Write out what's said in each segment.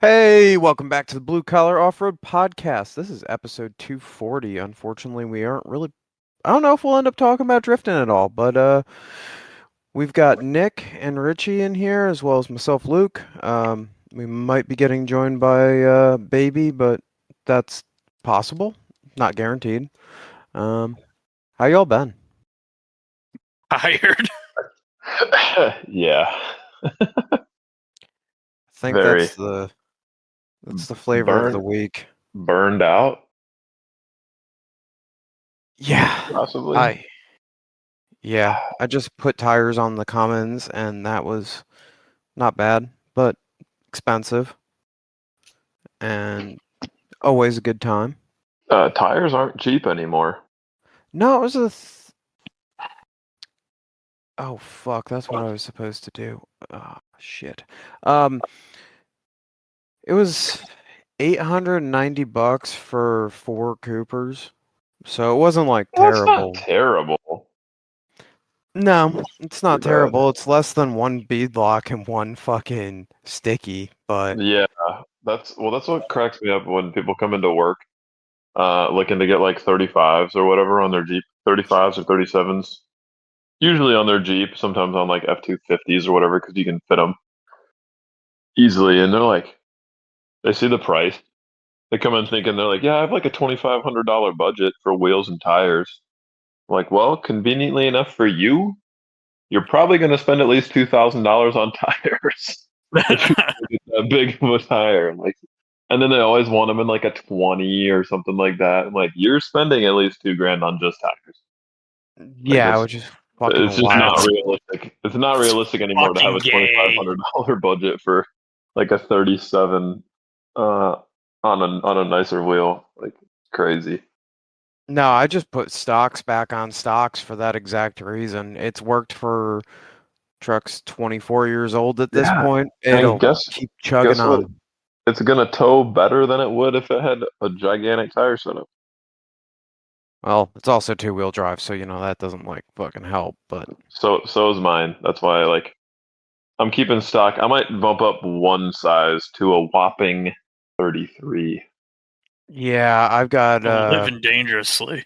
Hey, welcome back to the Blue Collar Off-Road Podcast. This is episode 240. Unfortunately, we aren't really I don't know if we'll end up talking about drifting at all, but we've got Nick and Richie in here as well as myself, Luke. We might be getting joined by Baby, but that's possible, not guaranteed. Um, how y'all been? Tired. Yeah, I think very that's the flavor of the burnt, week. burned out, Yeah. possibly. I I just put tires on the Commons and that was not bad, but expensive and always a good time. Tires aren't cheap anymore. No, it was oh fuck, that's what I was supposed to do. Oh shit. Um, it was $890 for four Coopers, so it wasn't like Well, that's not terrible. terrible. No, it's Too not bad. terrible. It's less than one beadlock and one fucking sticky, but Yeah, that's what cracks me up when people come into work, looking to get like 35s or whatever on their Jeep, 35s or 37s. Usually on their Jeep, sometimes on like F250s or whatever, because you can fit them easily. And they're like, they see the price. They come in thinking they're like, yeah, I have like a $2,500 budget for wheels and tires. Like, well, conveniently enough for you, you're probably going to spend at least $2,000 on tires if you get that big of a tire. And then they always want them in like a 20 or something like that. I'm like, you're spending at least 2 grand on just tires. Like yeah, which is fucking it's just not wild. realistic. It's not It's realistic anymore to have fucking a gay. $2,500 budget for like a 37 on a nicer wheel. Like crazy. No, I just put stocks back on stocks for that exact reason. It's worked for trucks 24 years old at this Yeah, point. and It'll keep chugging guess what? on. It's gonna tow better than it would if it had a gigantic tire setup. Well, it's also two-wheel drive, so that doesn't like fucking help, but So is mine. That's why I'm keeping stock. I might bump up one size to a whopping 33. yeah, I've got Living dangerously.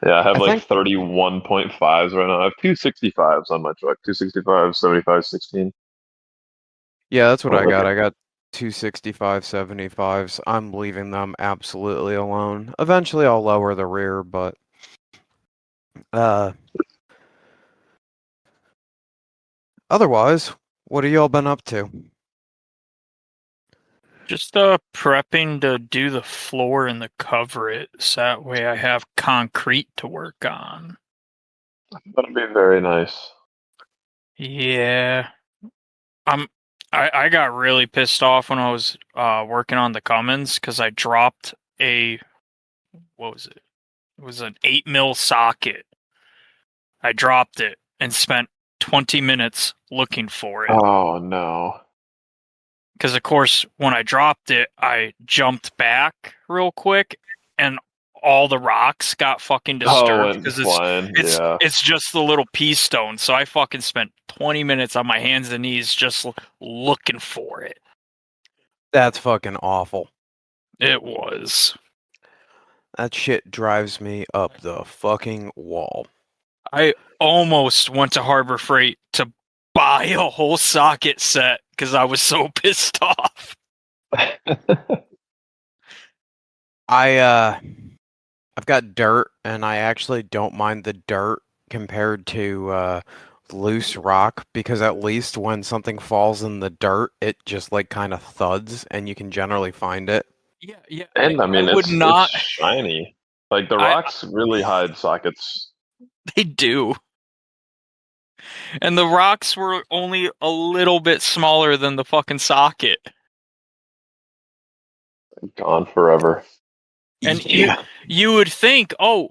Yeah, I have I like think 31.5s right now. I have two 65s on my truck. Two 65s, 75, 16. yeah, that's what Oh, I got. okay. I got two 65 75s. I'm leaving them absolutely alone. Eventually I'll lower the rear, but uh otherwise, what have y'all been up to? Just prepping to do the floor and the cover it, so that way I have concrete to work on. That'll be very nice. Yeah. I'm I got really pissed off when I was working on the Cummins because I dropped a what was it? It was an 8 mil socket. I dropped it and spent 20 minutes looking for it. Oh no. Because of course when I dropped it I jumped back real quick and all the rocks got fucking Oh, disturbed went because flying. Yeah. it's just the little pea stone, so I fucking spent 20 minutes on my hands and knees just looking for it. That's fucking awful. It was. That shit drives me up the fucking wall. I almost went to Harbor Freight to buy a whole socket set because I was so pissed off. I've got dirt and I actually don't mind the dirt compared to loose rock because at least when something falls in the dirt it just like kind of thuds and you can generally find it. Yeah, yeah. And I I mean, would it's not. shiny. Like the I rocks really hide sockets. They do. And the rocks were only a little bit smaller than the fucking socket. Gone forever. And Yeah. you would think, oh,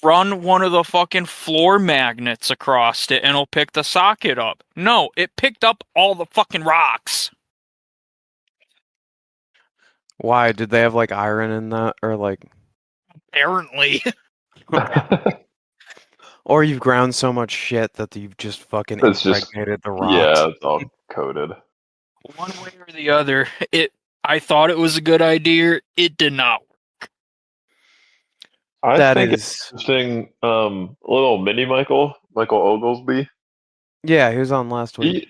run one of the fucking floor magnets across it and it'll pick the socket up. No, it picked up all the fucking rocks. Why did they have like iron in that or like Apparently. or you've ground so much shit that you've just fucking It's just, impregnated the rocks? yeah, it's all coated. One way or the other, I thought it was a good idea. It did not. I That think is, it's interesting. Little mini Michael Oglesby. yeah, he was on last week.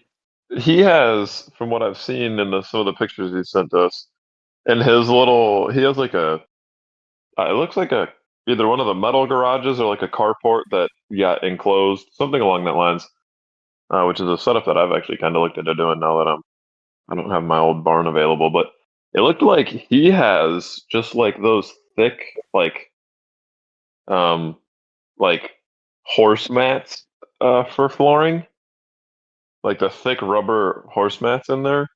He has, from what I've seen in some of the pictures he sent us, and he has like it looks like either one of the metal garages or like a carport that got enclosed, something along that lines, which is a setup that I've actually kind of looked into doing now that I don't have my old barn available, but it looked like he has just like those thick, um, like horse mats, for flooring, like the thick rubber horse mats in there.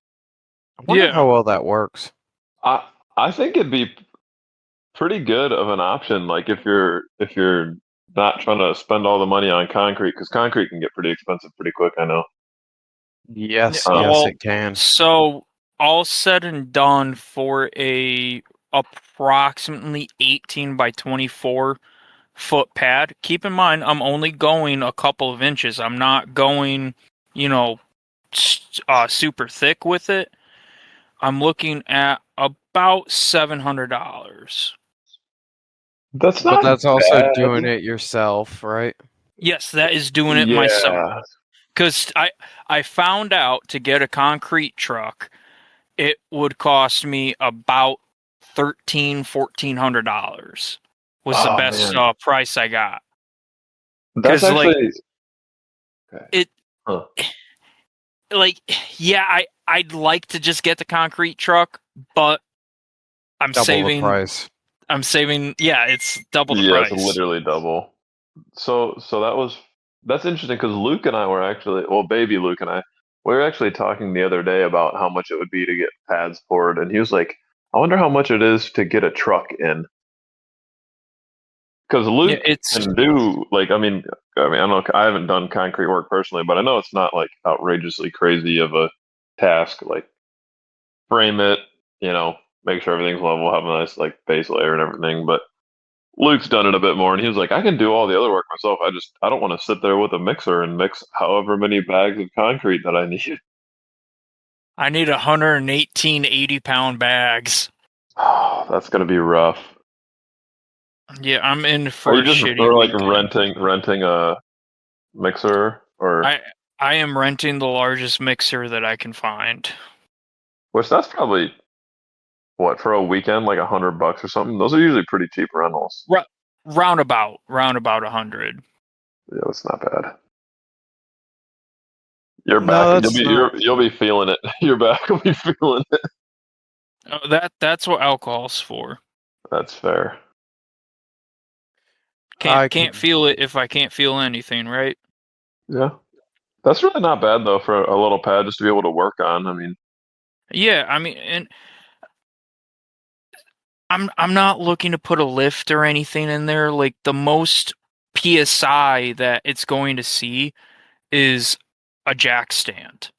I wonder Yeah. how well that works. I I think it'd be pretty good of an option, like if you're not trying to spend all the money on concrete, because concrete can get pretty expensive pretty quick. I know. Yes, Um, yes, Well, it can. so all said and done for a approximately 18 by 24 foot pad. Keep in mind, I'm only going a couple of inches. I'm not going, you know, super thick with it. I'm looking at about $700. that's But not that's also bad. doing it yourself, right? Yes, that is doing it myself. Yeah. Because I found out to get a concrete truck, it would cost me about $1,400 was the Oh best man, price I got. that's Because actually okay. it Huh. like yeah, I'd like to just get the concrete truck, but I'm Double the saving price. yeah, it's double the Yeah, it's price. literally double. So that's interesting because Luke and I were actually, well, baby Luke and I, we were actually talking the other day about how much it would be to get pads poured, and he was like, "I wonder how much it is to get a truck in." Because Yeah, Luke it's can do I don't know, I haven't done concrete work personally, but I know it's not like outrageously crazy of a task. Like frame it, make sure everything's level, have a nice like base layer and everything. But Luke's done it a bit more, and he was like, I can do all the other work myself. I don't want to sit there with a mixer and mix however many bags of concrete that I need. I need 118 80-pound bags. Oh, that's gonna be rough. Yeah, I'm in Are for you a just shitty or like weekend. renting a mixer or I am renting the largest mixer that I can find. which that's probably what for a weekend like $100 or something. Those are usually pretty cheap rentals. Ru- roundabout 100. Yeah, that's not bad. Your back, No, that's not. you'll be feeling it. Your back will be feeling it. That's what alcohol's for. That's fair. I Can't could. feel it if I can't feel anything, right? Yeah, that's really not bad though for a little pad just to be able to work on. I mean, Yeah, I mean, and I'm not looking to put a lift or anything in there. Like the most PSI that it's going to see is a jack stand.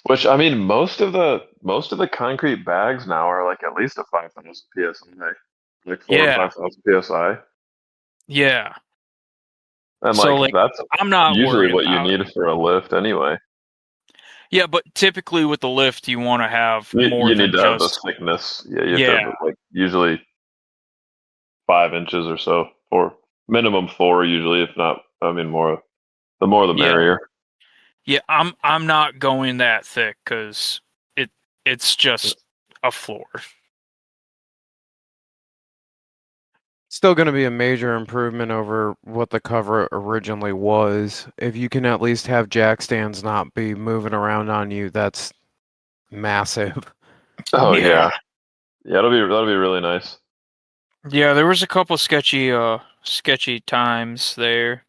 which I mean, most of the concrete bags now are like at least a 5,000 psi, like four or Yeah, 5,000 psi, yeah. and So like like that's I'm not usually worried what you about need it. for a lift anyway. Yeah, but typically with the lift you want to have more You need than to have the just thickness. Yeah, you have to yeah, have like usually 5 inches or so, or minimum four usually, if not, I mean more. The more the yeah. merrier. Yeah, I'm not going that thick cuz it it's just a floor. Still going to be a major improvement over what the cover originally was. If you can at least have jack stands not be moving around on you, that's massive. Oh Yeah. yeah, yeah. That'll be really nice. Yeah, there was a couple sketchy times there.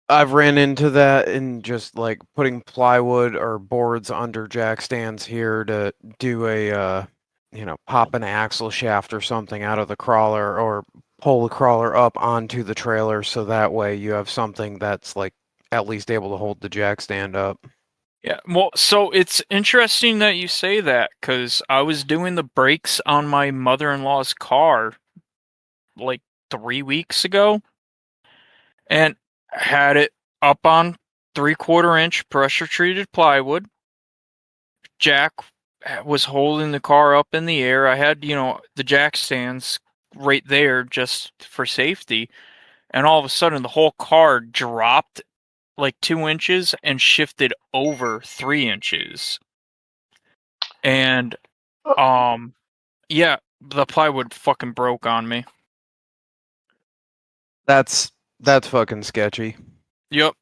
I've ran into that in just like putting plywood or boards under jack stands here to do a pop an axle shaft or something out of the crawler or pull the crawler up onto the trailer so that way you have something that's like at least able to hold the jack stand up. Yeah, well, so it's interesting that you say that because I was doing the brakes on my mother-in-law's car like 3 weeks ago and had it up on 3/4 inch pressure treated plywood. Jack was holding the car up in the air. I had, the jack stands right there just for safety. And all of a sudden, the whole car dropped like 2 inches and shifted over 3 inches. And, yeah, the plywood fucking broke on me. That's fucking sketchy. Yep.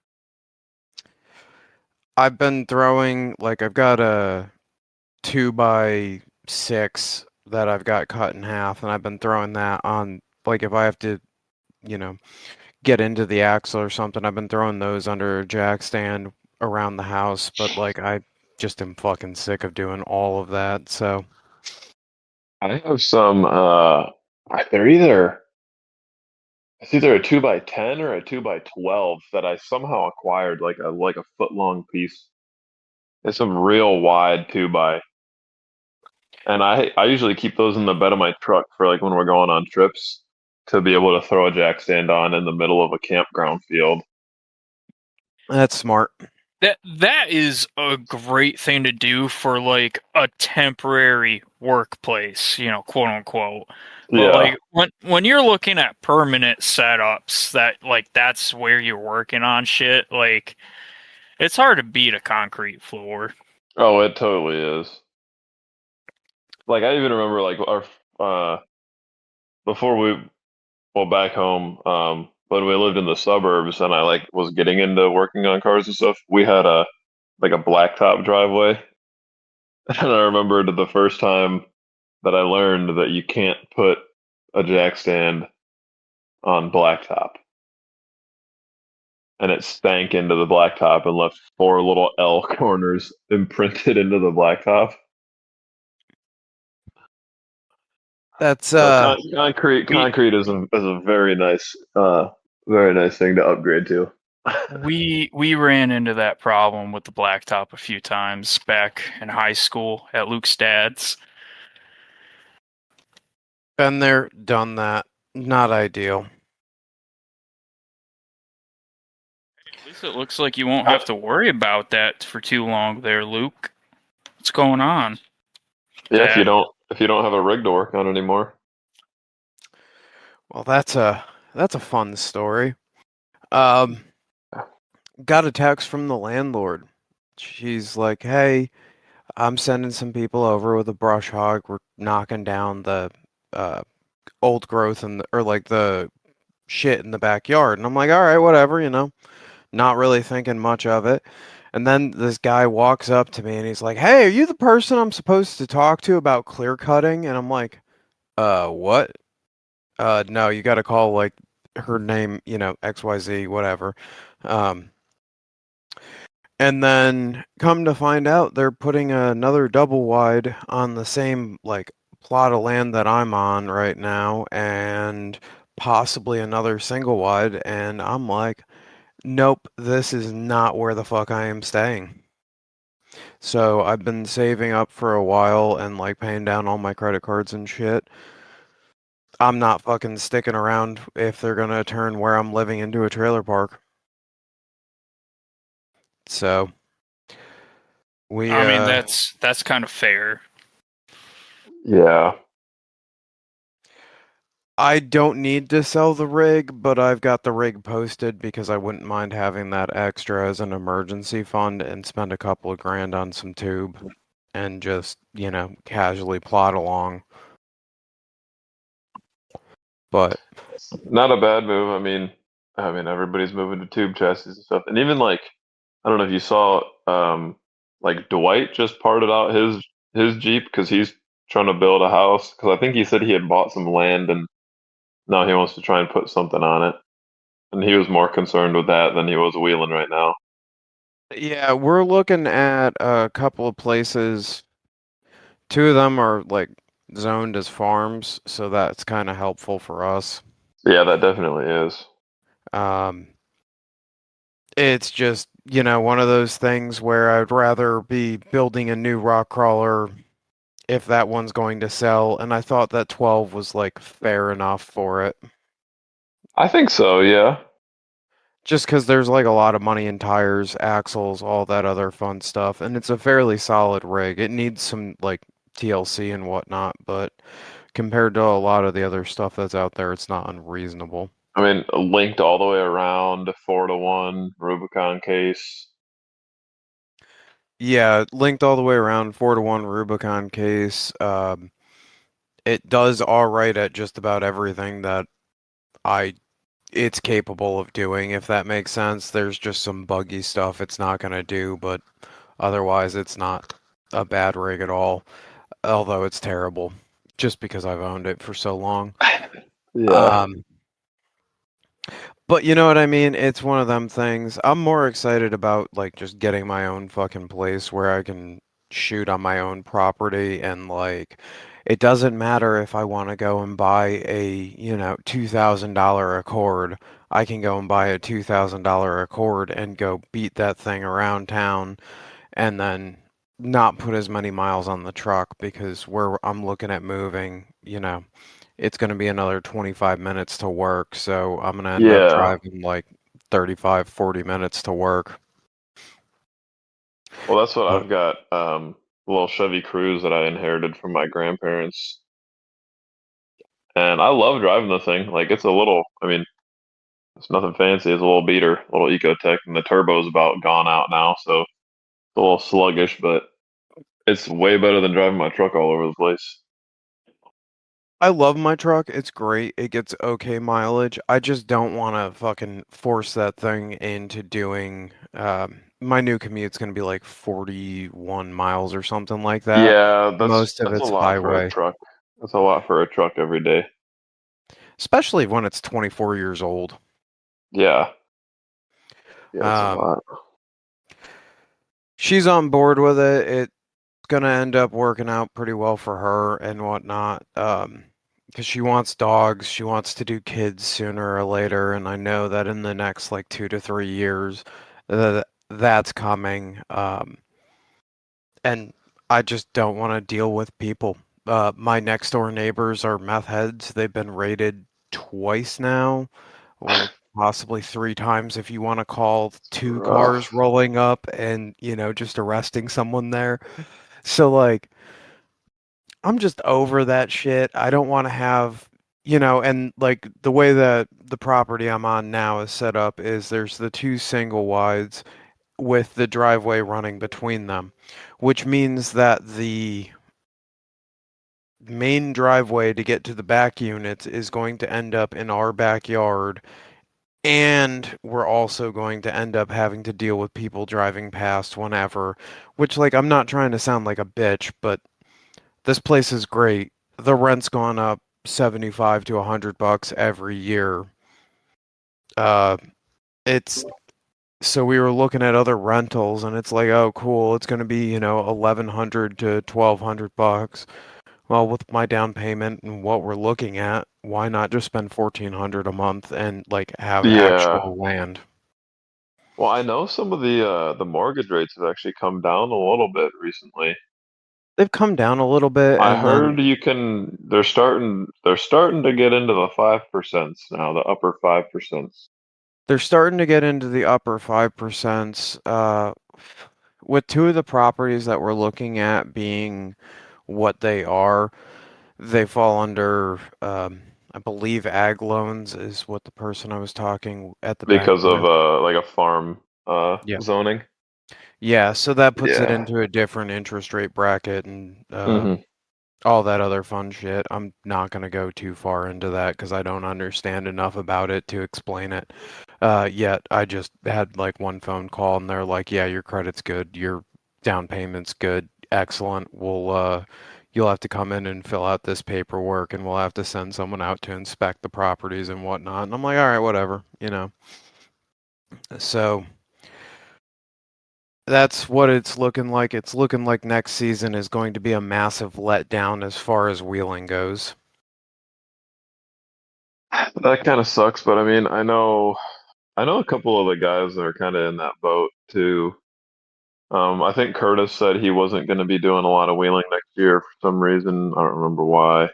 I've been throwing I've got a 2x6 that I've got cut in half, and I've been throwing that on if I have to, you know, get into the axle or something, I've been throwing those under a jack stand around the house, but I just am fucking sick of doing all of that. So I have some. They're either it's either a 2x10 or a 2x12 that I somehow acquired like a foot long piece. It's some real wide 2x, and I usually keep those in the bed of my truck for like when we're going on trips to be able to throw a jack stand on in the middle of a campground field. that's smart. That is a great thing to do for like a temporary workplace, quote unquote. But Yeah. like when you're looking at permanent setups that like that's where you're working on shit, like it's hard to beat a concrete floor. Oh, it totally is. Like I even remember like our before we well back home when we lived in the suburbs and I like was getting into working on cars and stuff, we had a like a blacktop driveway. And I remembered the first time that I learned that you can't put a jack stand on blacktop. And it stank into the blacktop and left four little L corners imprinted into the blacktop. That's So concrete We concrete is a very nice thing to upgrade to. we ran into that problem with the blacktop a few times back in high school at Luke's dad's. been there, done that. Not ideal. At least it looks like you won't have to worry about that for too long there, Luke. What's going on, Yeah, Dad? if you don't have a rig to work on anymore. Well, that's a fun story. Um, got a text from the landlord. She's like, "Hey, I'm sending some people over with a brush hog. We're knocking down the uh, old growth or the shit in the backyard." And I'm like, "All right, whatever, not really thinking much of it." And then this guy walks up to me and he's like, "Hey, are you the person I'm supposed to talk to about clear cutting?" And I'm like, what? No, you got to call her name, XYZ, whatever." Um, And then come to find out they're putting another double wide on the same plot of land that I'm on right now and possibly another single wide, and I'm like, nope, this is not where the fuck I am staying. So I've been saving up for a while and paying down all my credit cards and shit. I'm not fucking sticking around if they're gonna turn where I'm living into a trailer park. So we I mean, that's kind of fair. Yeah. I don't need to sell the rig, but I've got the rig posted because I wouldn't mind having that extra as an emergency fund and spend a couple of grand on some tube and just, casually plod along. But Not a bad move. I mean everybody's moving to tube chassis and stuff. And even like I don't know if you saw like Dwight just parted out his Jeep because he's trying to build a house because I think he said he had bought some land and now he wants to try and put something on it. And he was more concerned with that than he was wheeling right now. yeah, we're looking at a couple of places. Two of them are zoned as farms, so that's kind of helpful for us. Yeah, that definitely is. Um, it's just, one of those things where I'd rather be building a new rock crawler if that one's going to sell, and I thought that 12 was fair enough for it. I think so, yeah. Just because there's like a lot of money in tires, axles, all that other fun stuff, and it's a fairly solid rig. It needs some like TLC and whatnot, but compared to a lot of the other stuff that's out there, it's not unreasonable. I mean, linked all the way around, 4-to-1 Rubicon case. Yeah, linked all the way around, 4-to-1 Rubicon case. It does all right at just about everything that I it's capable of doing, if that makes sense. There's just some buggy stuff it's not gonna do, but otherwise it's not a bad rig at all. Although it's terrible, just because I've owned it for so long. Yeah. Um, but you know what I mean? It's one of them things. I'm more excited about like just getting my own fucking place where I can shoot on my own property and like it doesn't matter if I want to go and buy a, $2,000 Accord. I can go and buy a $2,000 Accord and go beat that thing around town and then not put as many miles on the truck because where I'm looking at moving, it's going to be another 25 minutes to work, so I'm going to end up Yeah. driving like 35, 40 minutes to work. Well, that's what But I've got. A little Chevy Cruze that I inherited from my grandparents, and I love driving the thing. Like it's a little. I mean, it's nothing fancy. It's a little beater, a little Ecotech, and the turbo's about gone out now, so it's a little sluggish, but it's way better than driving my truck all over the place. I love my truck. It's great. It gets okay mileage. I just don't want to fucking force that thing into doing. My new commute's going to be like 41 miles or something like that. Yeah, that's Most of that's a it's lot for a highway, truck. That's a lot for a truck every day. especially when it's 24 years old. Yeah, yeah, it's a Um, lot. she's on board with it. It's gonna end up working out pretty well for her and whatnot. Because she wants dogs, she wants to do kids sooner or later, and I know that in the next like 2 to 3 years, that's coming. And I just don't want to deal with people. My next door neighbors are meth heads. They've been raided twice now, or possibly three times if you want to call It's two cars rough. rolling up and, just arresting someone there. So like I'm just over that shit. I don't want to have, and like the way that the property I'm on now is set up is there's the two single wides with the driveway running between them, which means that the main driveway to get to the back units is going to end up in our backyard. And we're also going to end up having to deal with people driving past whenever, which, like, I'm not trying to sound like a bitch, but this place is great. The rent's gone up 75 to $100 every year. Uh, it's so we were looking at other rentals and it's like, oh cool, it's going to be, 1100 to $1,200. Well, with my down payment and what we're looking at, why not just spend 1,400 a month and like have Yeah. actual land? Well, I know some of the mortgage rates have actually come down a little bit recently. They've come down a little bit I and then heard you can. They're starting to get into the 5% now, the upper 5%. they're starting to get into the upper 5%. With two of the properties that we're looking at being what they are, they fall under, I believe ag loans is what the person I was talking at the bank Because of with. like a farm Yeah. zoning. Yeah, so that puts it Yeah. into a different interest rate bracket and Hmm. all that other fun shit. I'm not gonna go too far into that because I don't understand enough about it to explain it. Yet I just had like one phone call and they're like, "Yeah, your credit's good, your down payment's good, excellent. You'll have to come in and fill out this paperwork, and we'll have to send someone out to inspect the properties and whatnot." And I'm like, "All right, whatever." So that's what it's looking like. It's looking like next season is going to be a massive letdown as far as wheeling goes. That kind of sucks, but I mean, I know a couple of the guys that are kind of in that boat too. I think Curtis said he wasn't going to be doing a lot of wheeling next year for some reason. I don't remember why.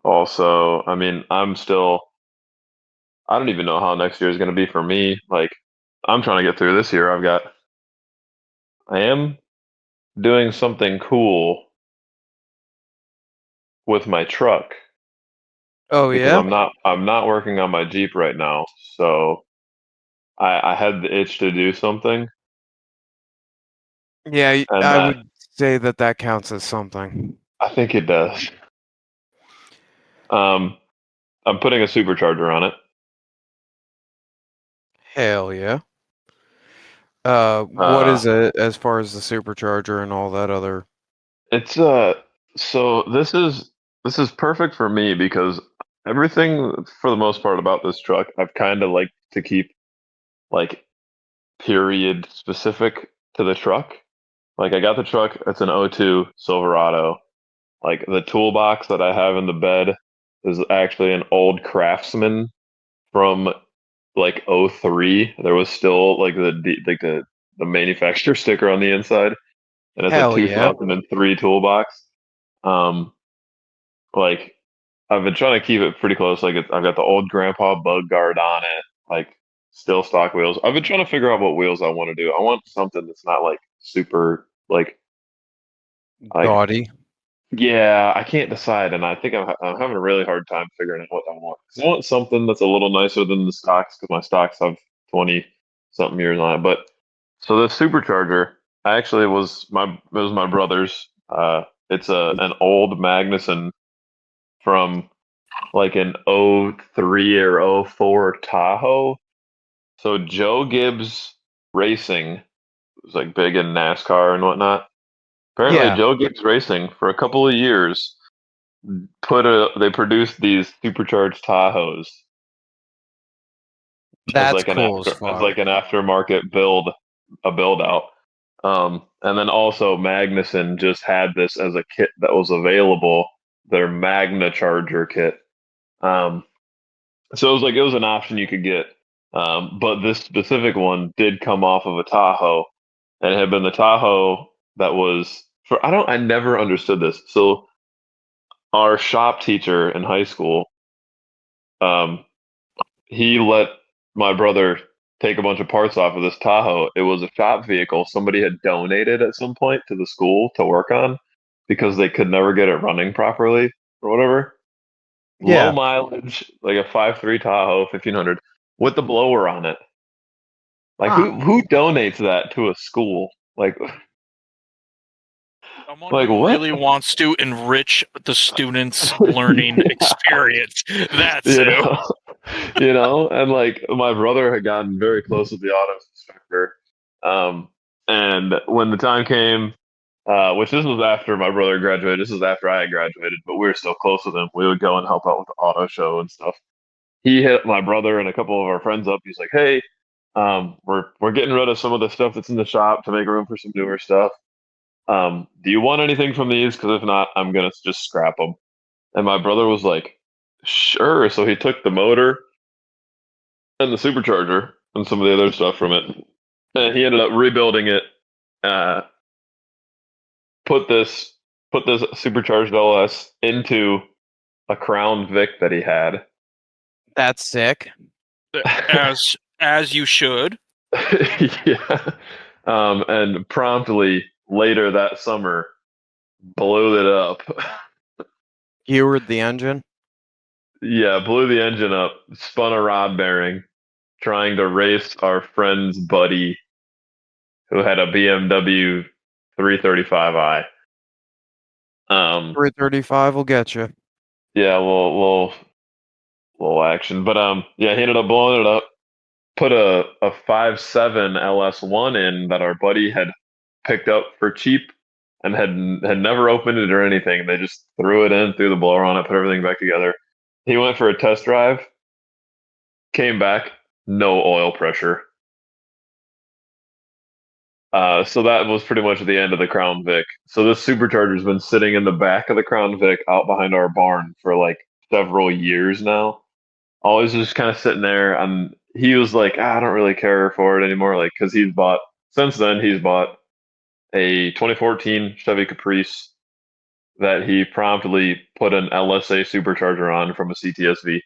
Also, I mean, I'm still I don't even know how next year is going to be for me. Like, I'm trying to get through this year. I am doing something cool with my truck Oh because yeah? I'm not working on my Jeep right now. So I had the itch to do something, Yeah, and I that would say that that counts as something. I think it does. Um, I'm putting a supercharger on it. Hell yeah. What Uh, is it as far as the supercharger and all that other? it's so this is perfect for me because everything for the most part about this truck I've kind of like to keep like period specific to the truck. Like I got the truck, it's an '02 Silverado. Like the toolbox that I have in the bed is actually an old Craftsman from like '03. There was still like the manufacturer sticker on the inside, and it's a Hell yeah. 2003 toolbox. Um, like I've been trying to keep it pretty close. I've got the old grandpa bug guard on it, like still stock wheels. I've been trying to figure out what wheels I want to do. I want something that's not like super like Gaudy. yeah. I can't decide, and I think I'm having a really hard time figuring out what I want. 'Cause I want something that's a little nicer than the stocks because my stocks have 20 something years on it. But so the supercharger actually it was my brother's. It's an old Magnuson from like an '03 or '04 Tahoe. So Joe Gibbs Racing was like big in NASCAR and whatnot. Apparently, Yeah, Joe Gibbs Racing for a couple of years they produced these supercharged Tahoes as that's cool as fuck. like an aftermarket build out. And then also Magnuson just had this as a kit that was available, their Magna Charger kit. Um, So it was an option you could get. But this specific one did come off of a Tahoe, and it had been the Tahoe that was for I never understood this. So our shop teacher in high school, um, he let my brother take a bunch of parts off of this Tahoe. It was a shop vehicle somebody had donated at some point to the school to work on because they could never get it running properly or whatever. Low Yeah, mileage, like a 5.3 Tahoe, 1500, with the blower on it. Like huh. who donates that to a school? Someone Like who what? really wants to enrich the students' learning Yeah, experience. That's you who. know, you know, and like my brother had gotten very close with the auto inspector, um, and when the time came, which this was after my brother graduated, this was after I had graduated, but we were still close with him. We would go and help out with the auto show and stuff. He hit my brother and a couple of our friends up. He's like, "Hey, we're getting rid of some of the stuff that's in the shop to make room for some newer stuff. Do you want anything from these? Because if not, I'm gonna just scrap them." And my brother was like, "Sure." So he took the motor and the supercharger and some of the other stuff from it, and he ended up rebuilding it. Uh, put this put this supercharged LS into a Crown Vic that he had. That's sick. As you should. Yeah. And promptly later that summer blew it up. Geared the engine. Yeah, blew the engine up, spun a rod bearing, trying to race our friend's buddy who had a BMW 335i. 335 will get you. Yeah, little action, but yeah, he ended up blowing it up. Put a 5.7 LS1 in that our buddy had picked up for cheap and had never opened it or anything. They just threw it in, threw the blower on it, put everything back together. He went for a test drive, came back, no oil pressure. So that was pretty much the end of the Crown Vic. So this supercharger's been sitting in the back of the Crown Vic out behind our barn for like several years now. Always just kind of sitting there. And he was like, "Ah, I don't really care for it anymore." Like, because since then, he's bought a 2014 Chevy Caprice that he promptly put an LSA supercharger on from a CTSV.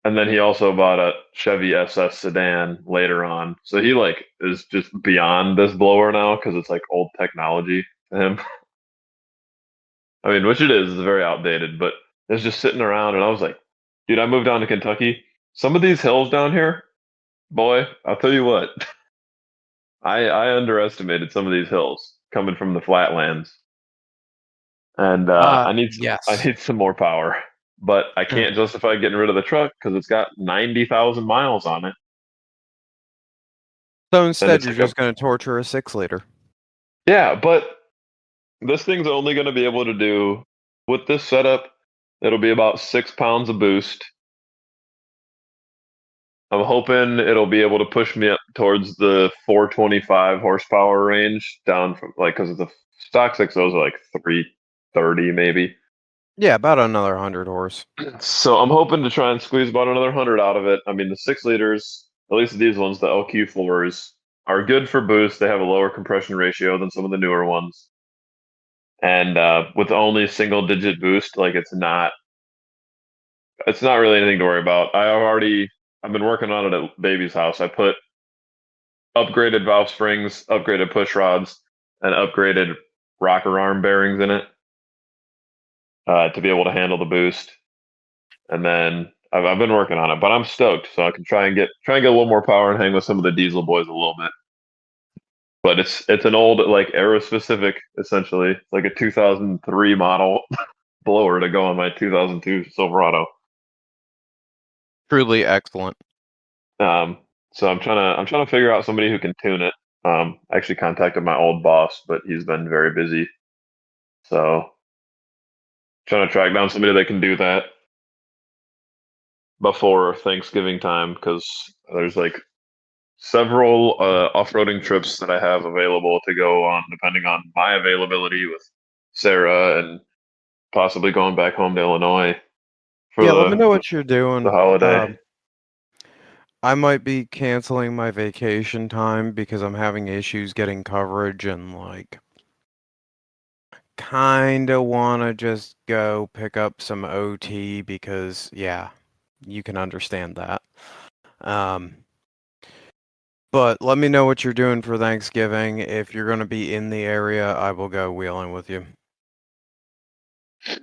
And then he also bought a Chevy SS sedan later on. So he like is just beyond this blower now because it's like old technology to him. I mean, which it is, it's very outdated, but it's just sitting around and I was like, dude, I moved down to Kentucky. Some of these hills down here, boy, I'll tell you what, I underestimated some of these hills coming from the flatlands. And I Yes. need some more power. But I can't justify getting rid of the truck because it's got 90,000 miles on it. So And instead, it's you're like a just going to torture a 6-liter. yeah, but this thing's only going to be able to do with this setup. It'll be about 6 pounds of boost. I'm hoping it'll be able to push me up towards the 425 horsepower range, down from like because the stock six O's are like 330 maybe. Yeah, about another 100 horse. So I'm hoping to try and squeeze about another 100 out of it. I mean, the 6 liters, at least these ones, the LQ4s, are good for boost. They have a lower compression ratio than some of the newer ones. And with only single digit boost, like it's not really anything to worry about. I've been working on it at baby's house. I put upgraded valve springs, upgraded push rods, and upgraded rocker arm bearings in it to be able to handle the boost. And then I've been working on it, but I'm stoked, so I can try and get a little more power and hang with some of the diesel boys a little bit. But it's an old like aero specific, essentially like a 2003 model blower to go on my 2002 Silverado. Truly excellent. Um, so I'm trying to figure out somebody who can tune it. I actually contacted my old boss, but he's been very busy. So trying to track down somebody that can do that before Thanksgiving time because there's like several off-roading trips that I have available to go on, depending on my availability with Sarah and possibly going back home to Illinois for Yeah, let me know what you're the doing. holiday. I might be canceling my vacation time because I'm having issues getting coverage and like kind of want to just go pick up some OT because yeah, you can understand that. Um, but let me know what you're doing for Thanksgiving. If you're going to be in the area, I will go wheeling with you.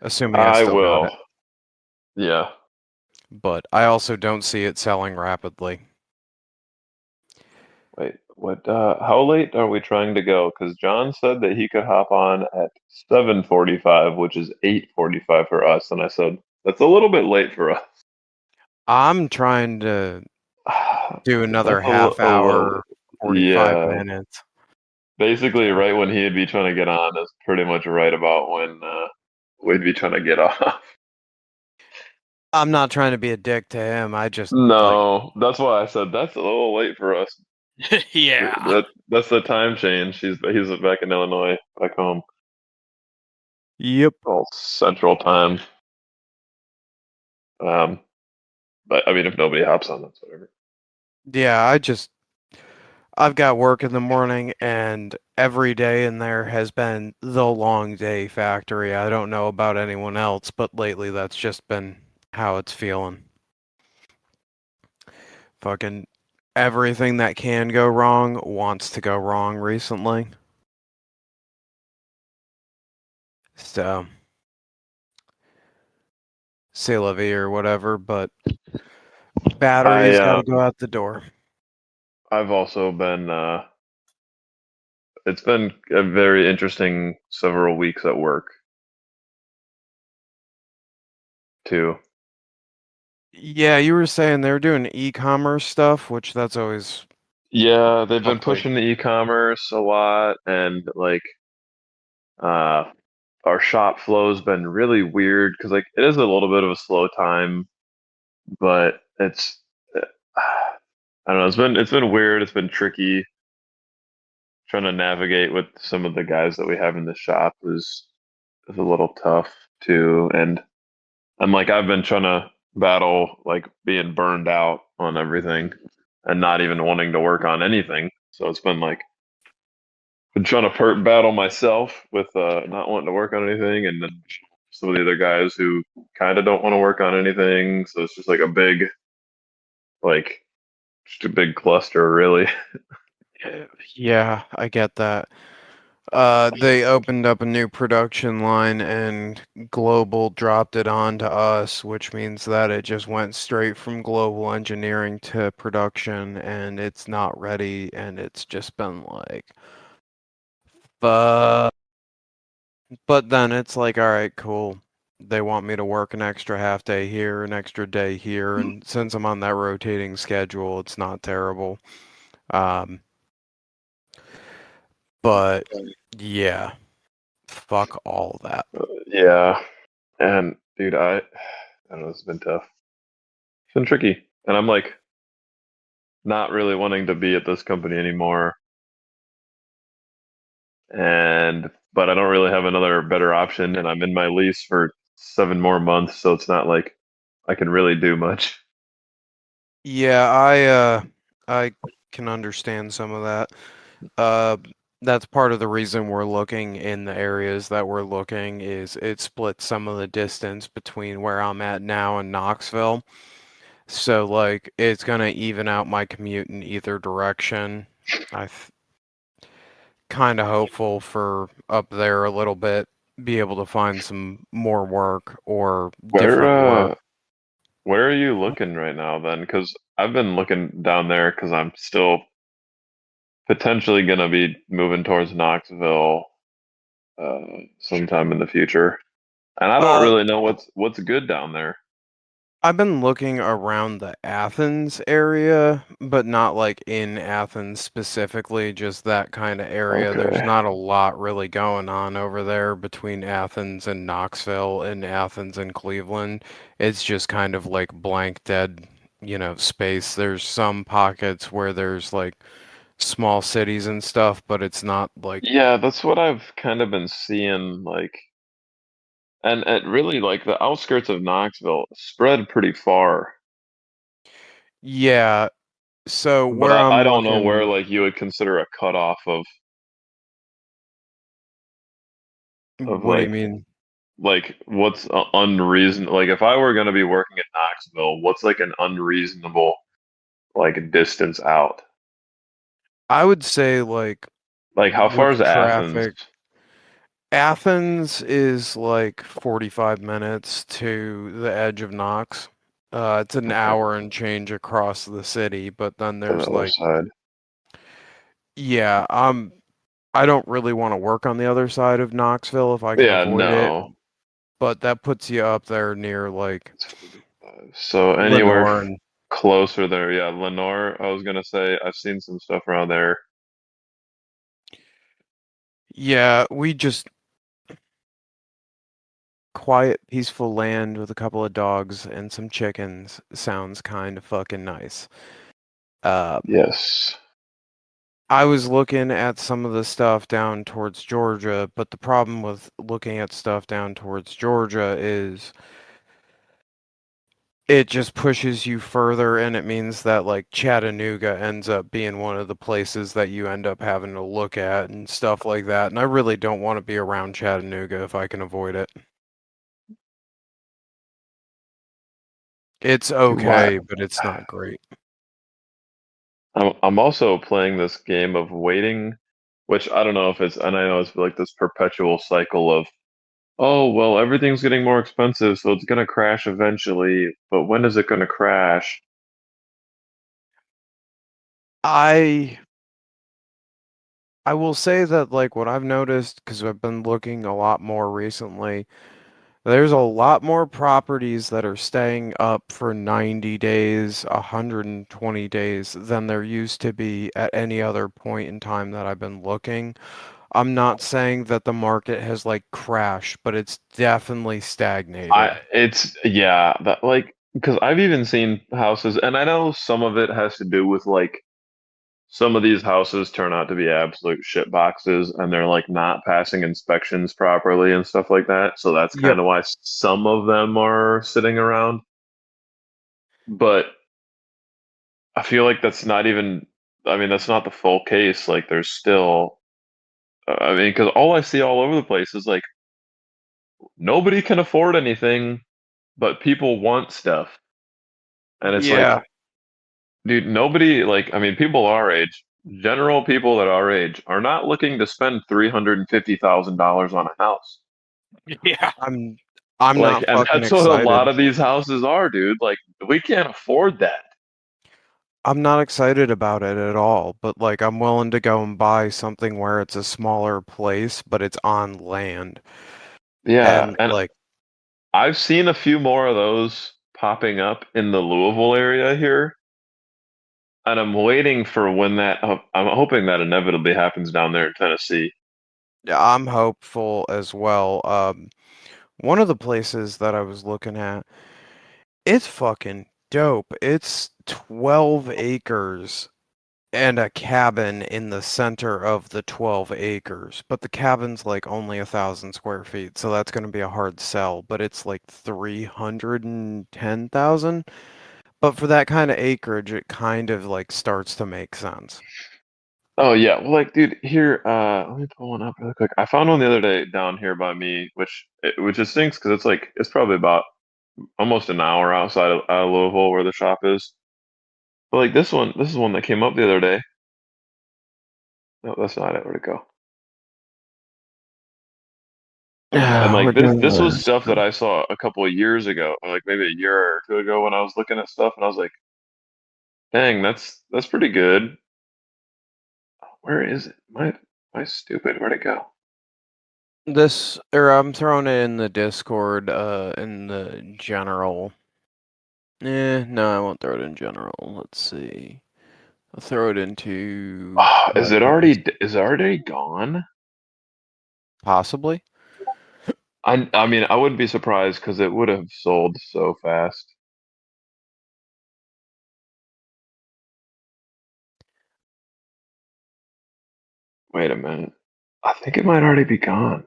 Assuming I I still got it. will. Yeah. But I also don't see it selling rapidly. Wait, what? How late are we trying to go? Because John said that he could hop on at 7:45, which is 8:45 for us, and I said that's a little bit late for us. I'm trying to do another That's half a little, hour, 45 yeah. minutes. Basically, right when he'd be trying to get on is pretty much right about when we'd be trying to get off. I'm not trying to be a dick to him. I just like, No, that's why I said that's a little late for us. Yeah. That's the time change. He's back in Illinois, back home, yep. all Central Time. Um, but I mean, if nobody hops on, that's whatever. Yeah, I've got work in the morning and every day in there has been the long day factory. I don't know about anyone else, but lately that's just been how it's feeling. Fucking everything that can go wrong wants to go wrong recently. So, c'est la vie or whatever, but batteries got I to go out the door. I've also been it's been a very interesting several weeks at work too. Yeah, you were saying they're doing e-commerce stuff, which that's always Yeah, they've been lovely. pushing the e-commerce a lot, and like uh, our shop flow's been really weird because like it is a little bit of a slow time, but it's I don't know. It's been weird. It's been tricky trying to navigate with some of the guys that we have in the shop is a little tough too, and I'm like I've been trying to battle like being burned out on everything and not even wanting to work on anything. So it's been like been trying to battle myself with not wanting to work on anything and then some of the other guys who kind of don't want to work on anything. So it's just like a big, like, just a big cluster, really. Yeah, I get that. They opened up a new production line and Global dropped it on to us, which means that it just went straight from global engineering to production and it's not ready and it's just been like, but then it's like, all right, cool. They want me to work an extra half day here, an extra day here, and since I'm on that rotating schedule, it's not terrible. Um, but yeah, fuck all that. Yeah. And dude, I don't know, it's been tough. It's been tricky. And I'm like not really wanting to be at this company anymore. And but I don't really have another better option and I'm in my lease for 7 more months, so it's not like I can really do much. Yeah, I can understand some of that. Uh that's part of the reason we're looking in the areas that we're looking is it splits some of the distance between where I'm at now and Knoxville. So like it's gonna even out my commute in either direction. I kind of hopeful for up there a little bit, be able to find some more work or Where different work. where are you looking right now then? Because I've been looking down there because I'm still potentially gonna be moving towards Knoxville uh, sometime in the future, and I don't Uh, really know what's good down there. I've been looking around the Athens area, but not like in Athens specifically, just that kind of area. There's Okay. not a lot really going on over there between Athens and Knoxville and Athens and Cleveland. It's just kind of like blank dead, space. There's some pockets where there's like small cities and stuff, but it's not like, Yeah, that's what I've kind of been seeing, like, and it really like the outskirts of Knoxville spread pretty far, yeah. So but where I I'm don't know where looking, like you would consider a cutoff of what do you mean? like what's unreasonable. Like if I were going to be working in Knoxville, what's like an unreasonable like distance out? I would say like Like how far with is Athens? traffic, Athens is like 45 minutes to the edge of Knox. It's an Okay, hour and change across the city, but then to there's the other like, side. yeah, I don't really want to work on the other side of Knoxville if I can Yeah, avoid it, no. but that puts you up there near like It's 45. So anywhere Lenore and closer there, yeah. Lenore, I was gonna say I've seen some stuff around there. yeah, we just quiet, peaceful land with a couple of dogs and some chickens sounds kind of fucking nice. Um, Yes. I was looking at some of the stuff down towards Georgia, but the problem with looking at stuff down towards Georgia is it just pushes you further, and it means that like Chattanooga ends up being one of the places that you end up having to look at and stuff like that. And I really don't want to be around Chattanooga if I can avoid it. It's Why? okay, but it's not great. I'm also playing this game of waiting, which I don't know if it's, and I know it's like this perpetual cycle of, oh, well, everything's getting more expensive, so it's gonna crash eventually, but when is it gonna crash? I I will say that like what I've noticed because I've been looking a lot more recently, there's a lot more properties that are staying up for 90 days, 120 days than there used to be at any other point in time that I've been looking. I'm not saying that the market has like crashed, but it's definitely stagnated. It's, yeah, that like, because I've even seen houses, and I know some of it has to do with like, some of these houses turn out to be absolute shit boxes and they're like not passing inspections properly and stuff like that. So that's Yep. kind of why some of them are sitting around. But I feel like that's not even, I mean, that's not the full case. Like there's still, I mean, because all I see all over the place is like nobody can afford anything, but people want stuff. And it's like, Yeah, dude, nobody, like, I mean, people our age, general people at our age, are not looking to spend $350,000 on a house. Yeah. I'm Like, not and fucking that's what a excited. lot of these houses are, dude. Like, we can't afford that. I'm not excited about it at all, but like I'm willing to go and buy something where it's a smaller place, but it's on land. Yeah, And and like, I've seen a few more of those popping up in the Louisville area here, and I'm waiting for when that. I'm hoping that inevitably happens down there in Tennessee. I'm hopeful as well. One of the places that I was looking at, it's fucking dope. It's 12 acres and a cabin in the center of the 12 acres, but the cabin's like only 1,000 square feet, so that's going to be a hard sell, but it's like 310,000. But for that kind of acreage, it kind of like starts to make sense. Oh yeah, well, like, dude, here, let me pull one up really quick. I found one the other day down here by me, which just stinks because it's probably about almost an hour out of Louisville where the shop is. But like this is one that came up the other day. No, that's not it. Where'd it go? And Yeah, we're like doing this was this. stuff that I saw a couple of years ago, or like maybe a year or two ago when I was looking at stuff, and I was like, dang, that's pretty good. Where is it? My stupid, where'd it go? This, or I'm throwing it in the Discord, in the general. No, I won't throw it in general. Let's see. I'll throw it into Oh, podcast. is it already gone? Possibly. I mean, I wouldn't be surprised because it would have sold so fast. Wait a minute. I think it might already be gone.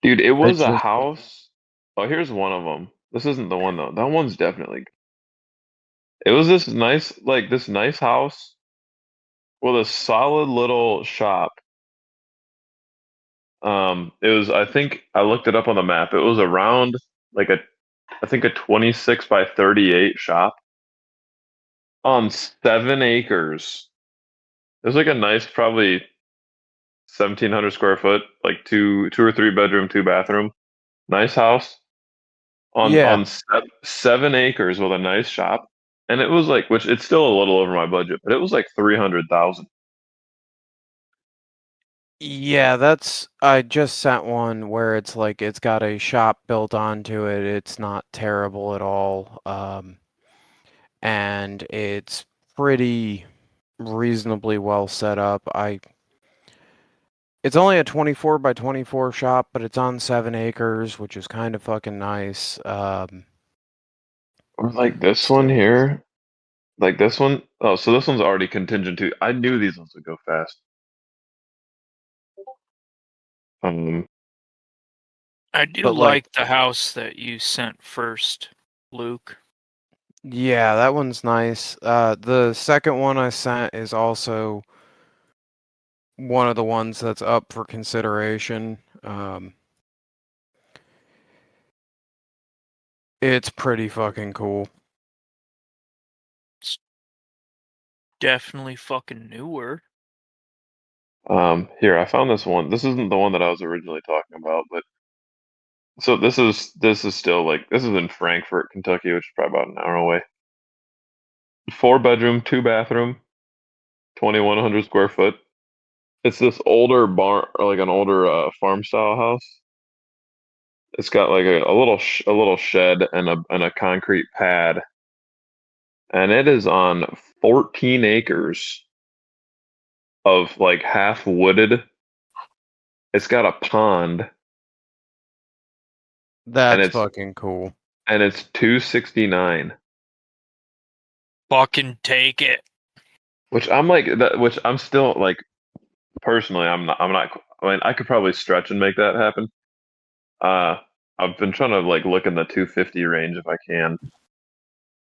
Dude, it I was a just house. Oh, here's one of them. This isn't the one though. That one's definitely. It was this nice house with a solid little shop. It was, I think I looked it up on the map. It was around like I think a 26 by 38 shop on 7 acres. It was like a nice, probably 1,700 square foot, like two or three bedroom, two bathroom, nice house yeah. on 7 acres with a nice shop. And it was like, which it's still a little over my budget, but it was like 300,000. Yeah, that's I just sent one where it's like it's got a shop built onto it. It's not terrible at all. And it's pretty reasonably well set up. I It's only a 24 by 24 shop, but it's on 7 acres, which is kind of fucking nice. Or like this one Still. here. Like this one. Oh, so this one's already contingent too. I knew these ones would go fast. Um, I do But like, like the house that you sent first, Luke. yeah, that one's nice. The second one I sent is also one of the ones that's up for consideration. It's pretty fucking cool. It's definitely fucking newer. here, I found this one. This isn't the one that I was originally talking about, but so this is still like this is in Frankfort, Kentucky, which is probably about an hour away. 4 bedroom, two bathroom, 2,100 square foot. It's this older barn, or like an older farm style house. It's got like a little shed and a concrete pad, and it is on 14 acres of like half wooded. It's got a pond, and That's fucking cool. it's 269. Fucking take it. Which I'm like that. Which I'm still like personally. I'm not. I mean, I could probably stretch and make that happen. Uh, I've been trying to like look in the 250 range if I can,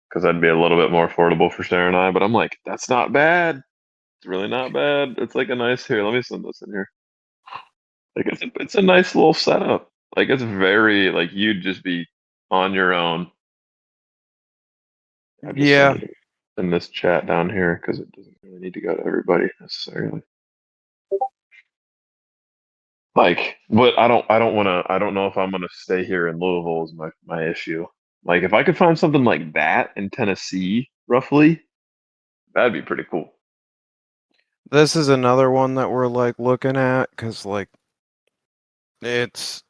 because that'd be a little bit more affordable for Sarah and I. But I'm like, that's not bad. It's really not bad. It's like a nice here. Let me send this in here. Like it's a nice little setup. Like it's very like you'd just be on your own. I just sent Yeah, it in this chat down here because it doesn't really need to go to everybody necessarily. Like, but I don't know if I'm gonna stay here in Louisville is my issue. Like, if I could find something like that in Tennessee, roughly, that'd be pretty cool. this is another one that we're like looking at because like it's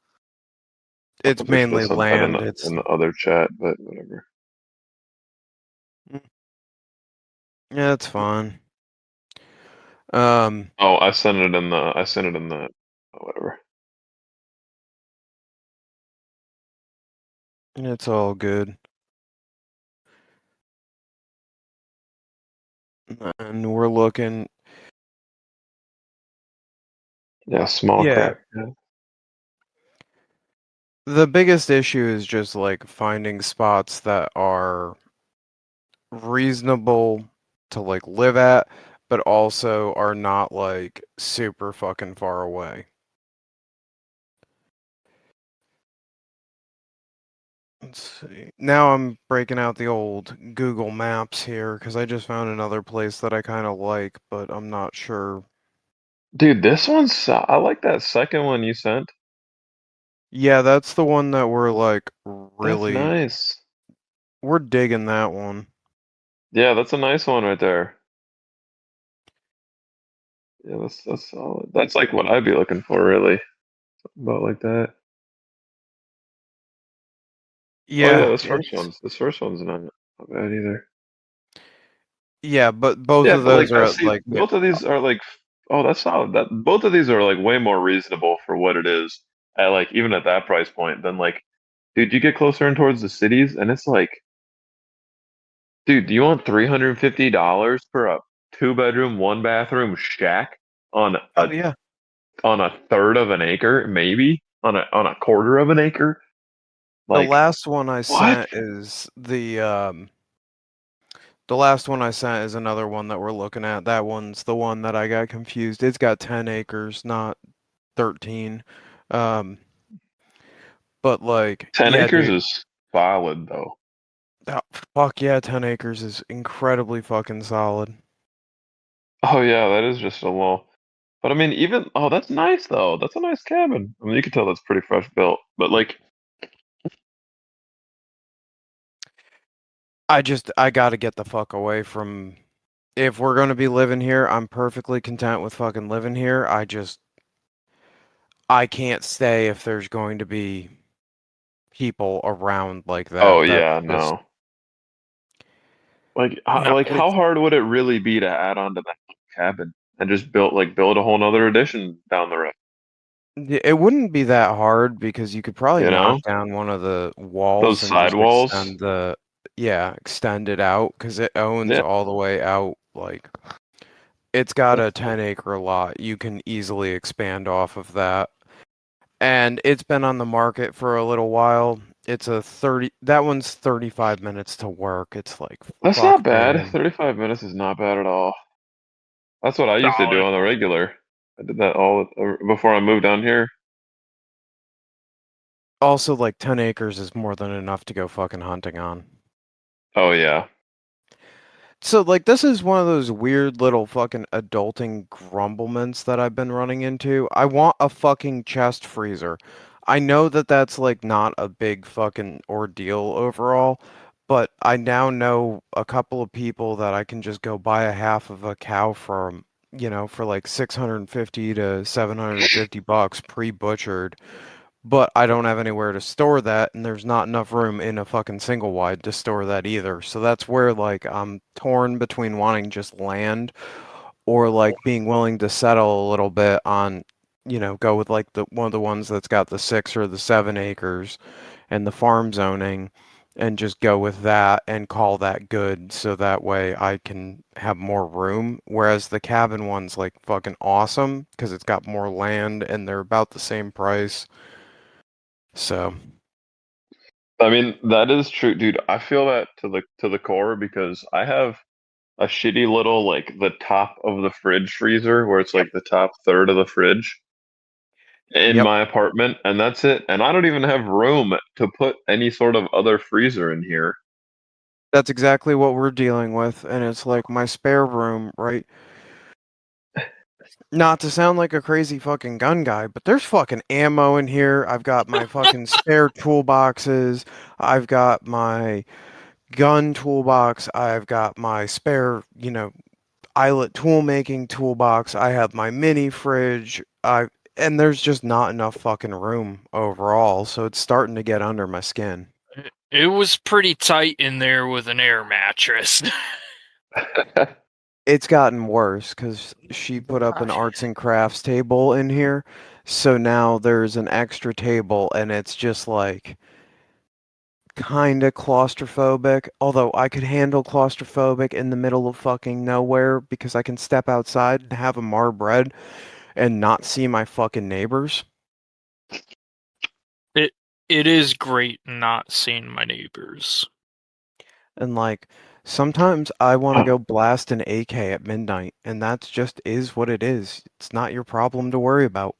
it's Probably should have mainly sent that land. It's in the other chat, but whatever. yeah, it's fine. Um, Oh, I sent it in the whatever. it's all good. And we're looking, Yeah, small yeah. crack. Yeah. The biggest issue is just like finding spots that are reasonable to like live at, but also are not like super fucking far away. Let's see. Now I'm breaking out the old Google Maps here because I just found another place that I kind of like, but I'm not sure. Dude, this one's I like that second one you sent. Yeah, that's the one that we're like That's really, nice. we're digging that one. Yeah, that's a nice one right there. Yeah, that's solid. That's like what I'd be looking for, really. About like that. Oh yeah, Yeah, this first one's not bad either. yeah, but both Yeah, of but those like are I at see like both of these are like oh that's solid. That both of these are like way more reasonable for what it is at like even at that price point than like dude, you get closer in towards the cities and it's like dude, do you want $350 for a two bedroom, one bathroom shack on oh yeah. a third of an acre, maybe? On a quarter of an acre? The Like last one I what? sent is the last one I sent is another one that we're looking at. That one's the one that I got confused. It's got 10 acres, not 13. Um, but like, 10 yeah, acres dude. is solid though. Oh, fuck yeah, 10 acres is incredibly fucking solid. Oh yeah, that is just a little. But I mean, even oh, that's nice though. That's a nice cabin. I mean, you can tell that's pretty fresh built. But like, I gotta get the fuck away from. If we're gonna be living here, I'm perfectly content with fucking living here. I can't stay if there's going to be people around like oh that. That's yeah, just no. Like, No, how it's hard would it really be to add on to that cabin and just build a whole nother addition down the road? it wouldn't be that hard because you could probably You knock know, down one of the those walls and just sidewalls. extend the yeah, extend it out because it owns Yeah, all the way out. Like it's got that's a 10-acre lot. You can easily expand off of that. And it's been on the market for a little while. It's a 30, that one's 35 minutes to work. It's like, that's fuck, not bad. man. 35 minutes is not bad at all. That's what I used to do solid. on the regular. I did that all before I moved down here. Also, like 10 acres is more than enough to go fucking hunting on. Oh yeah. So, like, this is one of those weird little fucking adulting grumblements that I've been running into. I want a fucking chest freezer. I know that that's, like, not a big fucking ordeal overall, but I now know a couple of people that I can just go buy a half of a cow from, for like 650 to 750 bucks pre-butchered, but I don't have anywhere to store that, and there's not enough room in a fucking single wide to store that either. So that's where like I'm torn between wanting just land or like being willing to settle a little bit on, go with like the one of the ones that's got the 6 or the 7 acres and the farm zoning and just go with that and call that good so that way I can have more room. Whereas the cabin one's like fucking awesome because it's got more land and they're about the same price. So, I mean, that is true, dude. I feel that to the core because I have a shitty little like the top of the fridge freezer where it's like the top third of the fridge. in Yep. my apartment, and that's it. And I don't even have room to put any sort of other freezer in here. That's exactly what we're dealing with, and it's like my spare room, right? Not to sound like a crazy fucking gun guy, but there's fucking ammo in here. I've got my fucking spare toolboxes. I've got my gun toolbox. I've got my spare, eyelet tool making toolbox. I have my mini fridge. And there's just not enough fucking room overall, so it's starting to get under my skin. It was pretty tight in there with an air mattress. It's gotten worse because she put up an arts and crafts table in here, so now there's an extra table, and it's just like kinda claustrophobic. Although I could handle claustrophobic in the middle of fucking nowhere because I can step outside and have a bread and not see my fucking neighbors. It it is great not seeing my neighbors. And like sometimes I want to go blast an AK at midnight, and that's just is what it is. It's not your problem to worry about.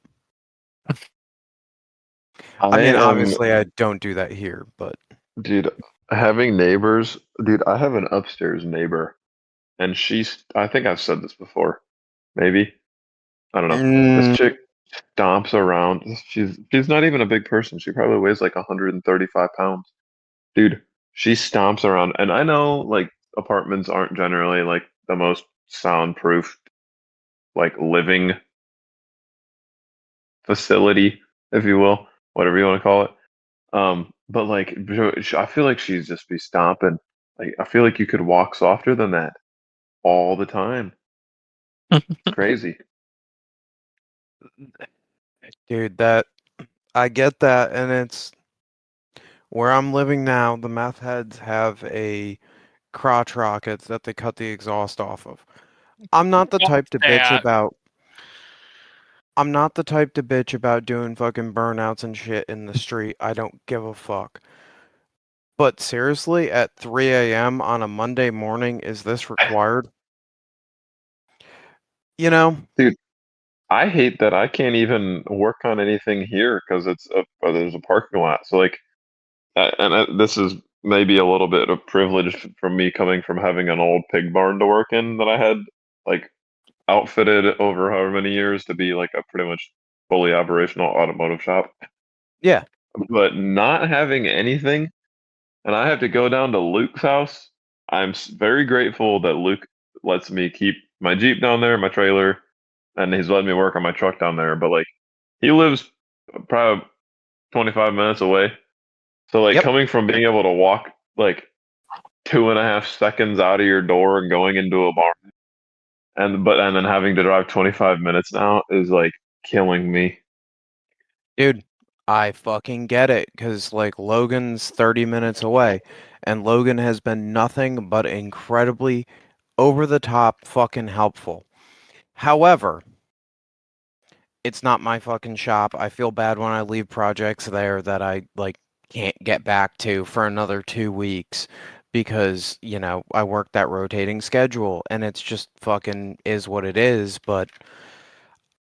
I I mean, am, obviously I don't do that here, but dude, having neighbors, dude, I have an upstairs neighbor, and I think I've said this before, maybe. I don't know. This mm, chick stomps around. She's not even a big person. She probably weighs like 135 pounds. Dude, she stomps around. And I know like apartments aren't generally like the most soundproof like living facility, if you will, whatever you want to call it. But like I feel like she's just be stomping. Like I feel like you could walk softer than that all the time. It's crazy. dude, that I get that, and it's where I'm living now. The meth heads have a crotch rocket that they cut the exhaust off of. I'm not the Fuck type to bitch that. about. I'm not the type to bitch about doing fucking burnouts and shit in the street. I don't give a fuck. But seriously, at 3 a.m. on a Monday morning, is this required? You know? Dude, I hate that I can't even work on anything here because there's a parking lot. So like, this is maybe a little bit of privilege from me coming from having an old pig barn to work in that I had like outfitted over however many years to be like a pretty much fully operational automotive shop. Yeah. But not having anything, and I have to go down to Luke's house. I'm very grateful that Luke lets me keep my Jeep down there, my trailer, and he's letting me work on my truck down there. But like, he lives probably 25 minutes away. So like Yep. coming from being able to walk like 2.5 seconds out of your door and going into a bar and then having to drive 25 minutes now is like killing me. Dude, I fucking get it, because, like, Logan's 30 minutes away, and Logan has been nothing but incredibly over the top fucking helpful. However, it's not my fucking shop. I feel bad when I leave projects there that I, like, can't get back to for another 2 weeks because, I work that rotating schedule, and it's just fucking is what it is, but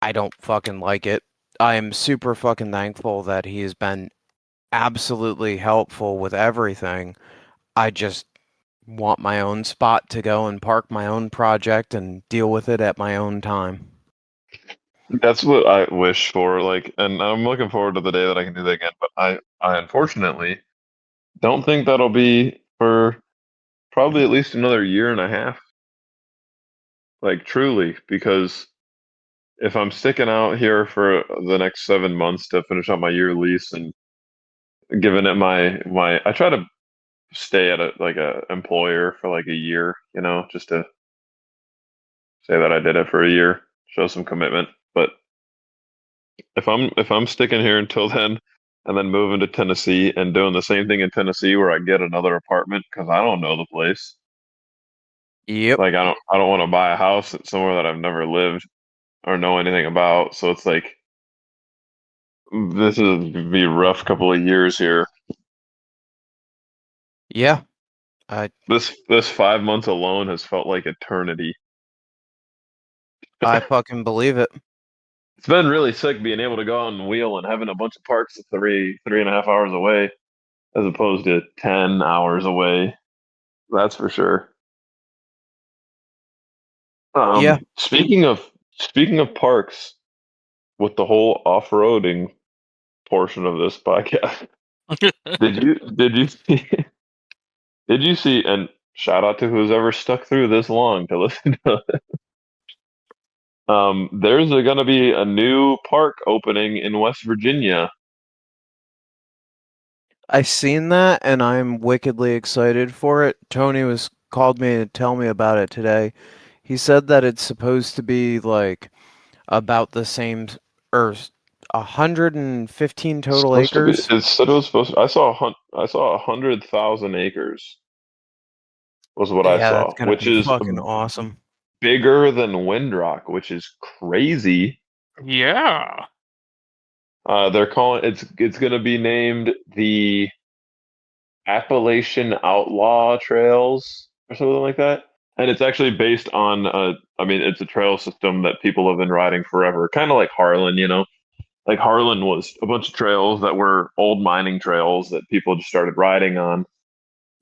I don't fucking like it. I am super fucking thankful that he has been absolutely helpful with everything. I just want my own spot to go and park my own project and deal with it at my own time. That's what I wish for. Like, and I'm looking forward to the day that I can do that again. But I unfortunately don't think that'll be for probably at least another year and a half. Like, truly, because if I'm sticking out here for the next 7 months to finish out my year lease and giving it I try to stay at a employer for like a year, just to say that I did it for a year, show some commitment. But if I'm sticking here until then and then moving to Tennessee and doing the same thing in Tennessee where I get another apartment because I don't know the place. Yep. Like I don't want to buy a house somewhere that I've never lived or know anything about. So it's like this is be a rough couple of years here. Yeah. I This 5 months alone has felt like eternity. I fucking believe it. It's been really sick being able to go out and wheel and having a bunch of parks 3.5 hours away as opposed to 10 hours away. That's for sure. Yeah, Speaking of parks, with the whole off-roading portion of this podcast, did you did you see, and shout out to who's ever stuck through this long to listen to it. There's going to be a new park opening in West Virginia. I seen that and I'm wickedly excited for it. Tony was called me to tell me about it today. He said that it's supposed to be like about the same or 115 It's total supposed to be. acres. It said it was supposed to. I saw 100,000 acres was what I Yeah, that's saw, gonna which be is fucking awesome. bigger than Windrock, which is crazy. Yeah. They're calling it's going to be named the Appalachian Outlaw Trails or something like that. And it's actually based on I mean, it's a trail system that people have been riding forever, kind of like Harlan, you know. Like Harlan was a bunch of trails that were old mining trails that people just started riding on.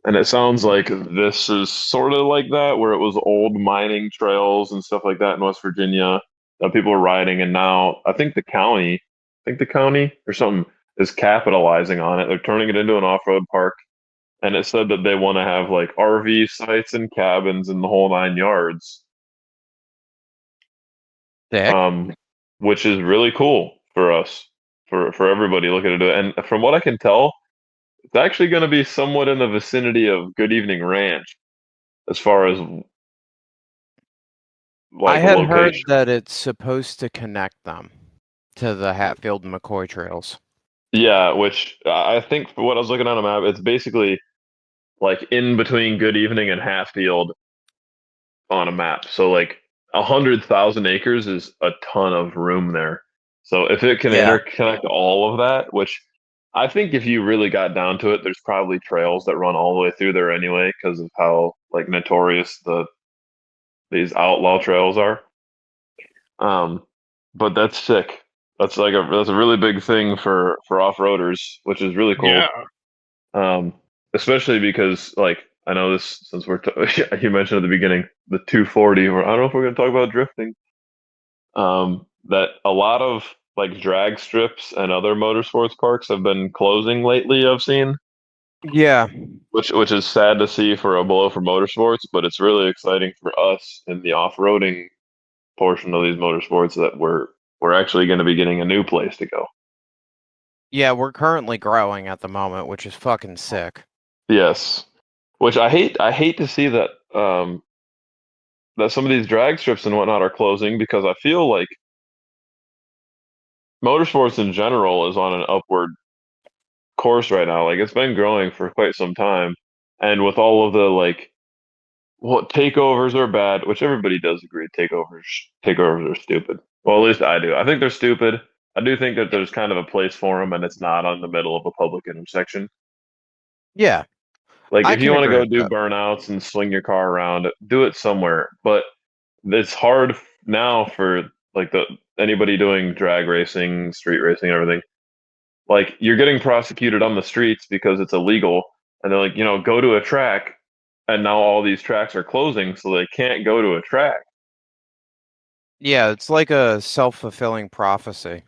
And it sounds like this is sort of like that, where it was old mining trails and stuff like that in West Virginia that people were riding. And now I think the county or something is capitalizing on it. They're turning it into an off-road park. And it said that they want to have like RV sites and cabins and the whole 9 yards, Sick. um, which is really cool for us, for everybody looking to do it. And from what I can tell, it's actually going to be somewhat in the vicinity of Good Evening Ranch as far as I like had location. heard that it's supposed to connect them to the Hatfield and McCoy trails. Yeah, which I think for what I was looking on a map, it's basically like in between Good Evening and Hatfield on a map. So like 100,000 acres is a ton of room there. So if it can Yeah. interconnect all of that, which I think if you really got down to it, there's probably trails that run all the way through there anyway because of how like notorious these outlaw trails are. Um, but that's sick. That's a really big thing for off-roaders, which is really cool. Yeah. Um, Especially because like I know this since you mentioned at the beginning the 240. I don't know if we're going to talk about drifting. That a lot of like drag strips and other motorsports parks have been closing lately. I've seen, Yeah. which is sad to see for a blow for motorsports, but it's really exciting for us in the off-roading portion of these motorsports that we're actually going to be getting a new place to go. Yeah, we're currently growing at the moment, which is fucking sick. Yes, which I hate to see that that some of these drag strips and whatnot are closing because I feel like motorsports in general is on an upward course right now. Like it's been growing for quite some time, and with all of the like what takeovers are bad, which everybody does agree takeovers are stupid. Well, at least I do. I think they're stupid. I do think that there's kind of a place for them, and it's not on the middle of a public intersection. Yeah, Like I if you can want to agree go with do that. burnouts and swing your car around, do it somewhere. But it's hard now for like the anybody doing drag racing, street racing, and everything. Like you're getting prosecuted on the streets because it's illegal, and they're like, go to a track, and now all these tracks are closing, so they can't go to a track. Yeah, it's like a self-fulfilling prophecy.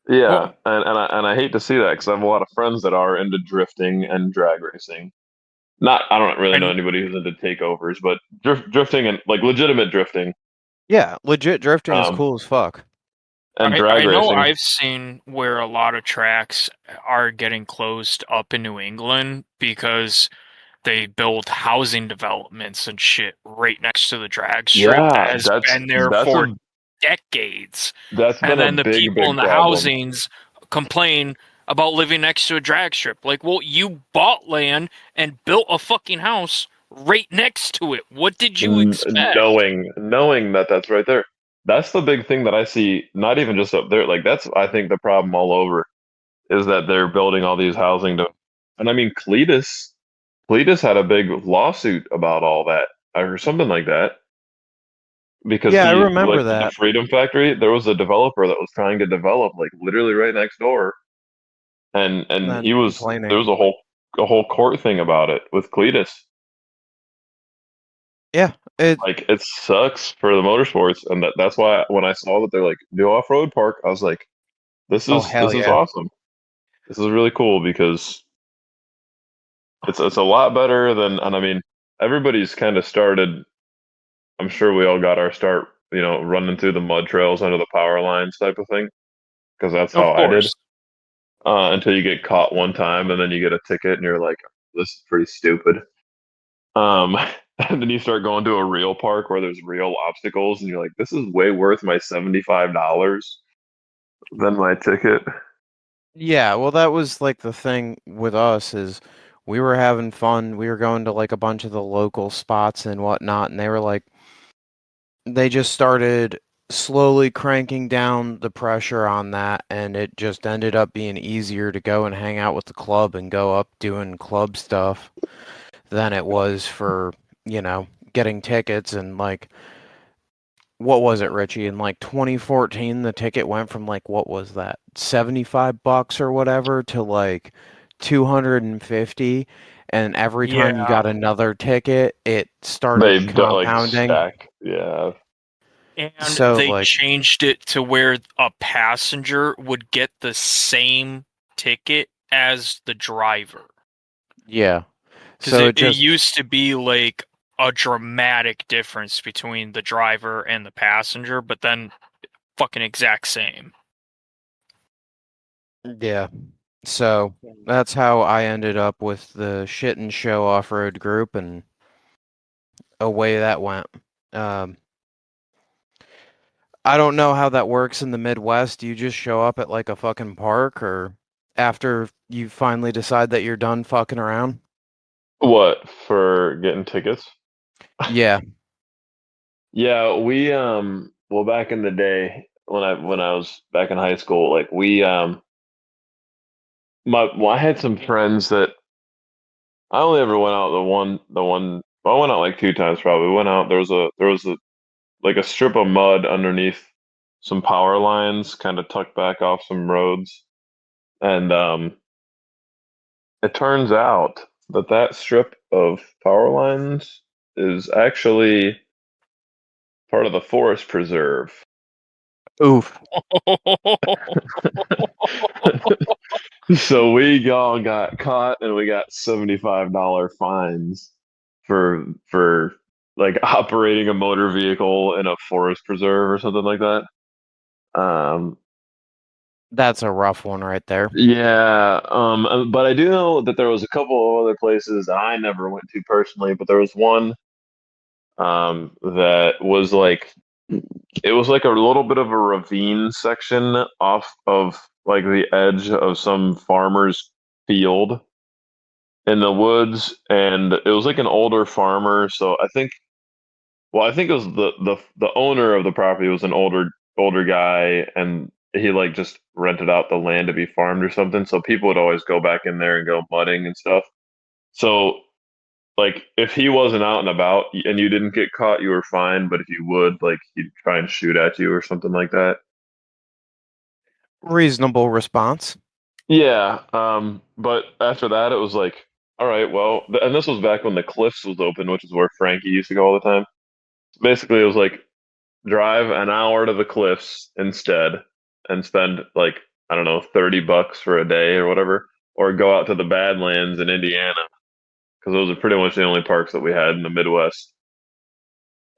Yeah, Well, and I hate to see that because I have a lot of friends that are into drifting and drag racing. Not I don't really know and anybody who's into takeovers, but drifting and like legitimate drifting, Yeah, legit drifting is um, cool as fuck. and I drag I know racing. I've seen where a lot of tracks are getting closed up in New England because they build housing developments and shit right next to the drag strip that Yeah, has that's been there that's for a decades. that's And been a then the big people in big the problem. housings complain about living next to a drag strip. Like, well, you bought land and built a fucking house right next to it. What did you expect? Knowing that that's right there. That's the big thing that I see. Not even just up there. Like that's I think the problem all over is that they're building all these housing to, and I mean Cletus had a big lawsuit about all that or something like that. because Yeah, I he remember like with the that. Freedom Factory, there was a developer that was trying to develop like literally right next door, And and then he was there complaining. was a whole court thing about it with Cletus. Yeah, Like it sucks for the motorsports, and that's why when I saw that they're like new off road park, I was like, oh hell this is yeah. awesome. This is really cool because it's a lot better than, and I mean everybody's kind of started. I'm sure we all got our start, you know, running through the mud trails under the power lines type of thing, because that's Of how I did. course. Until you get caught one time and then you get a ticket and you're like, this is pretty stupid. Um, and then you start going to a real park where there's real obstacles and you're like, this is way worth my $75 than my ticket. Yeah, well that was like the thing with us is we were having fun. We were going to like a bunch of the local spots and whatnot, and they were like they just started slowly cranking down the pressure on that, and it just ended up being easier to go and hang out with the club and go up doing club stuff than it was for, you know, getting tickets. And like what was it, Richie? In like 2014, the ticket went from like what was that, $75 or whatever to like 250, and every time you Yeah. got another ticket, it started Like compounding. stack. Yeah. And So they like changed it to where a passenger would get the same ticket as the driver. yeah. Because So it it just used to be like a dramatic difference between the driver and the passenger, but then fucking exact same. yeah. So that's how I ended up with the shit and show off-road group, and away that went. Um I don't know how that works in the Midwest. Do you just show up at like a fucking park, or after you finally decide that you're done fucking around? What for getting tickets? Yeah. Yeah, we well back in the day when I was back in high school, like we my well, I had some friends that I only ever went out the one well, I went out like two times probably. We went out there was a like a strip of mud underneath some power lines kind of tucked back off some roads. And it turns out that that strip of power lines is actually part of the forest preserve. Oof. So we all got caught and we got $75 fines for like operating a motor vehicle in a forest preserve or something like that. Um, That's a rough one right there. yeah, but I do know that there was a couple of other places that I never went to personally, but there was one that was like it was like a little bit of a ravine section off of like the edge of some farmer's field in the woods, and it was like an older farmer. So I think, well, I think it was the owner of the property was an older guy, and he like just rented out the land to be farmed or something. So people would always go back in there and go mudding and stuff. So like if he wasn't out and about and you didn't get caught, you were fine. But if you would, like he'd try and shoot at you or something like that. Reasonable response. Yeah. But after that, it was like, all right, well, and this was back when the Cliffs was open, which is where Frankie used to go all the time. Basically, it was like drive an hour to the Cliffs instead and spend like, I don't know, $30 for a day or whatever, or go out to the Badlands in Indiana because those are pretty much the only parks that we had in the Midwest.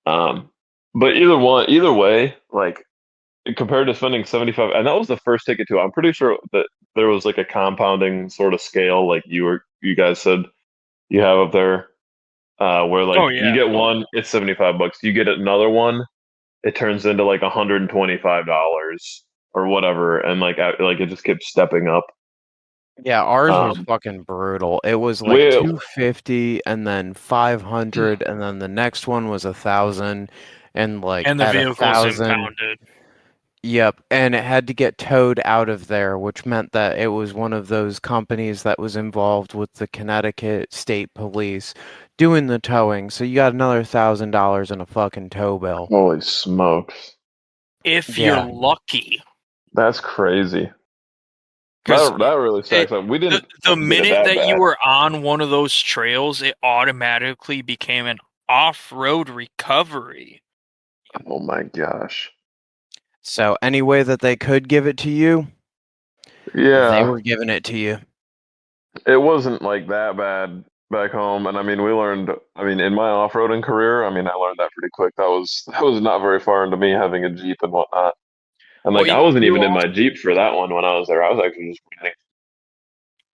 Um, but either way, like compared to spending 75, and that was the first ticket too. I'm pretty sure that there was like a compounding sort of scale, like you guys said you have up there, where like Oh you yeah. get one, it's $75. You get another one, it turns into like $125 or whatever, and like it just keeps stepping up. Yeah, ours was Um, fucking brutal. It was like we 250 and then 500, and then the next one was 1,000, and like And the at a vehicle's thousand, impounded. Yep, and it had to get towed out of there, which meant that it was one of those companies that was involved with the Connecticut State Police doing the towing. So you got another $1,000 in a fucking tow bill. Holy smokes. If you're Yeah. lucky. That's crazy. Because That really sucks. We the, didn't the get it minute that that you bad. were on one of those trails, it automatically became an off-road recovery. Oh my gosh. So any way that they could give it to you, they Yeah, were giving it to you. it wasn't like that bad back home. And I mean, we learned, I mean, in my off-roading career, I mean, I learned that pretty quick. That was not very far into me having a Jeep and whatnot. And Well, like, I wasn't you even in also, my Jeep for that one when I was there. I was actually just waiting.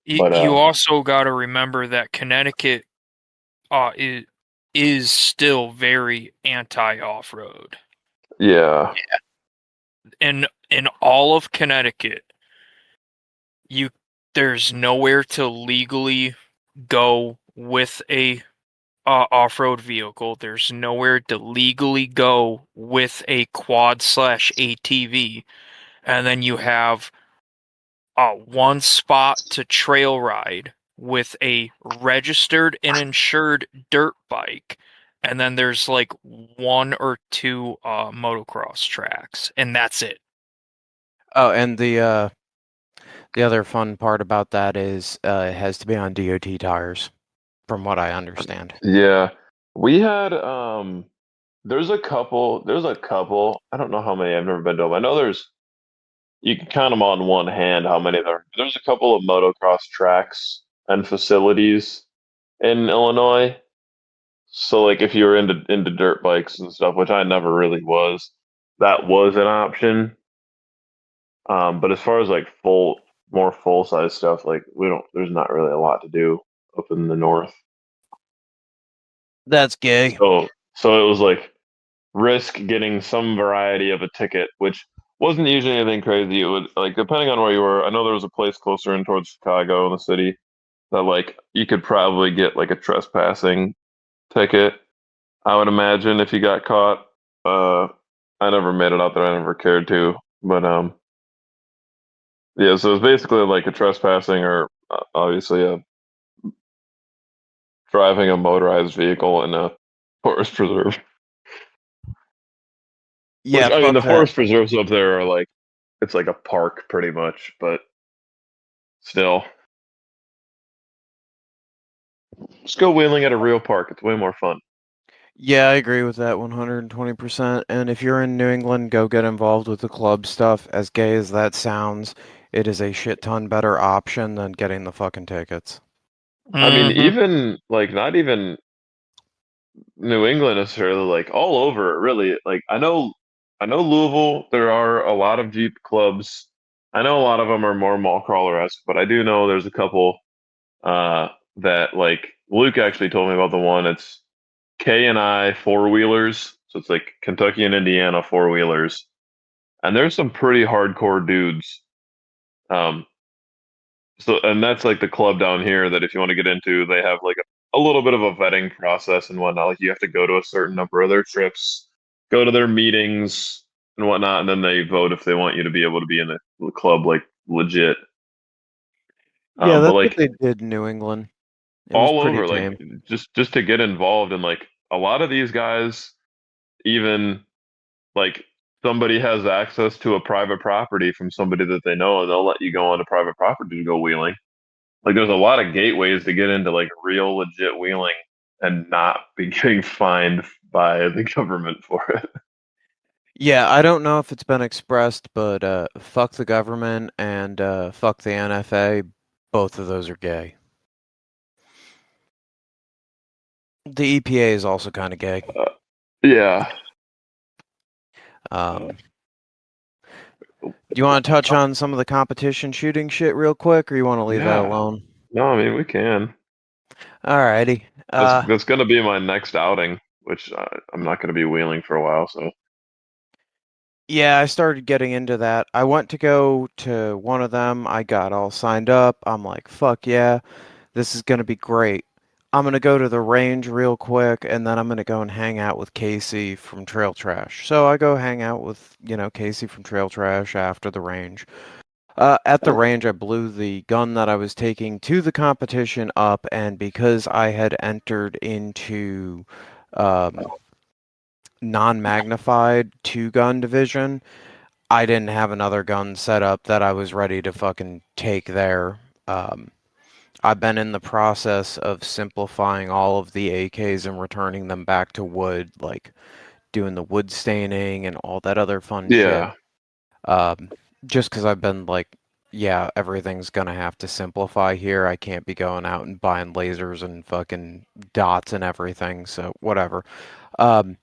But you also got to remember that Connecticut uh, is, is still very anti-off-road. yeah, In all of Connecticut, you there's nowhere to legally go with a off-road vehicle. There's nowhere to legally go with a quad slash ATV, and then you have one spot to trail ride with a registered and insured dirt bike, and then there's like one or two motocross tracks, and that's it. Oh, and the other fun part about that is it has to be on DOT tires, from what I understand. yeah. We had, there's a couple, I don't know how many, I've never been to them. I know you can count them on one hand how many there are. There's a couple of motocross tracks and facilities in Illinois. So like if you were into dirt bikes and stuff, which I never really was, that was an option. But as far as like more full size stuff, like there's not really a lot to do up in the north. That's gay. So it was like risk getting some variety of a ticket, which wasn't usually anything crazy. It would like depending on where you were. I know there was a place closer in towards Chicago in the city that like you could probably get like a trespassing ticket. I would imagine if you got caught. Uh, I never made it out there. I never cared to. But yeah. So it's basically like a trespassing or obviously a driving a motorized vehicle in a forest preserve. Which Yeah, I mean, fuck the that. forest preserves up there are like it's like a park pretty much, but still, just go wheeling at a real park. It's way more fun. Yeah, I agree with that 120%. And if you're in New England, go get involved with the club stuff. As gay as that sounds, it is a shit ton better option than getting the fucking tickets. I mean, Mm-hmm. even like not even New England necessarily, like all over, really. Like I know Louisville. There are a lot of Jeep clubs. I know a lot of them are more mall crawler-esque, but I do know there's a couple uh, that like Luke actually told me about the one. It's K and I four wheelers. So it's like Kentucky and Indiana four wheelers, and there's some pretty hardcore dudes. Um, So, and that's like the club down here that if you want to get into, they have like a little bit of a vetting process and whatnot. Like you have to go to a certain number of their trips, go to their meetings and whatnot, and then they vote if they want you to be able to be in the club like legit. Yeah, But that's what like they did in New England. It was all pretty over, like tame. just to get involved and like a lot of these guys, even like somebody has access to a private property from somebody that they know, and they'll let you go on a private property to go wheeling. Like there's a lot of gateways to get into like real legit wheeling and not be getting fined by the government for it. Yeah, I don't know if it's been expressed, but fuck the government and fuck the NFA. Both of those are gay. The EPA is also kind of gay. Yeah. Uh, Um, do you want to touch on some of the competition shooting shit real quick, or you want to leave that yeah. alone? No, I mean we can. Alrighty. That's gonna be my next outing, which I'm not gonna be wheeling for a while. So Yeah, I started getting into that. I went to go to one of them. I got all signed up. I'm like, fuck yeah, this is gonna be great. I'm gonna go to the range real quick, and then I'm gonna go and hang out with Casey from Trail Trash. So I go hang out with, Casey from Trail Trash after the range. At the range, I blew the gun that I was taking to the competition up, and because I had entered into um, non-magnified two-gun division, I didn't have another gun set up that I was ready to fucking take there. Um, I've been in the process of simplifying all of the AKs and returning them back to wood, like doing the wood staining and all that other fun shit. Yeah. Um, just because I've been like, yeah, everything's gonna have to simplify here. I can't be going out and buying lasers and fucking dots and everything, so whatever. Um,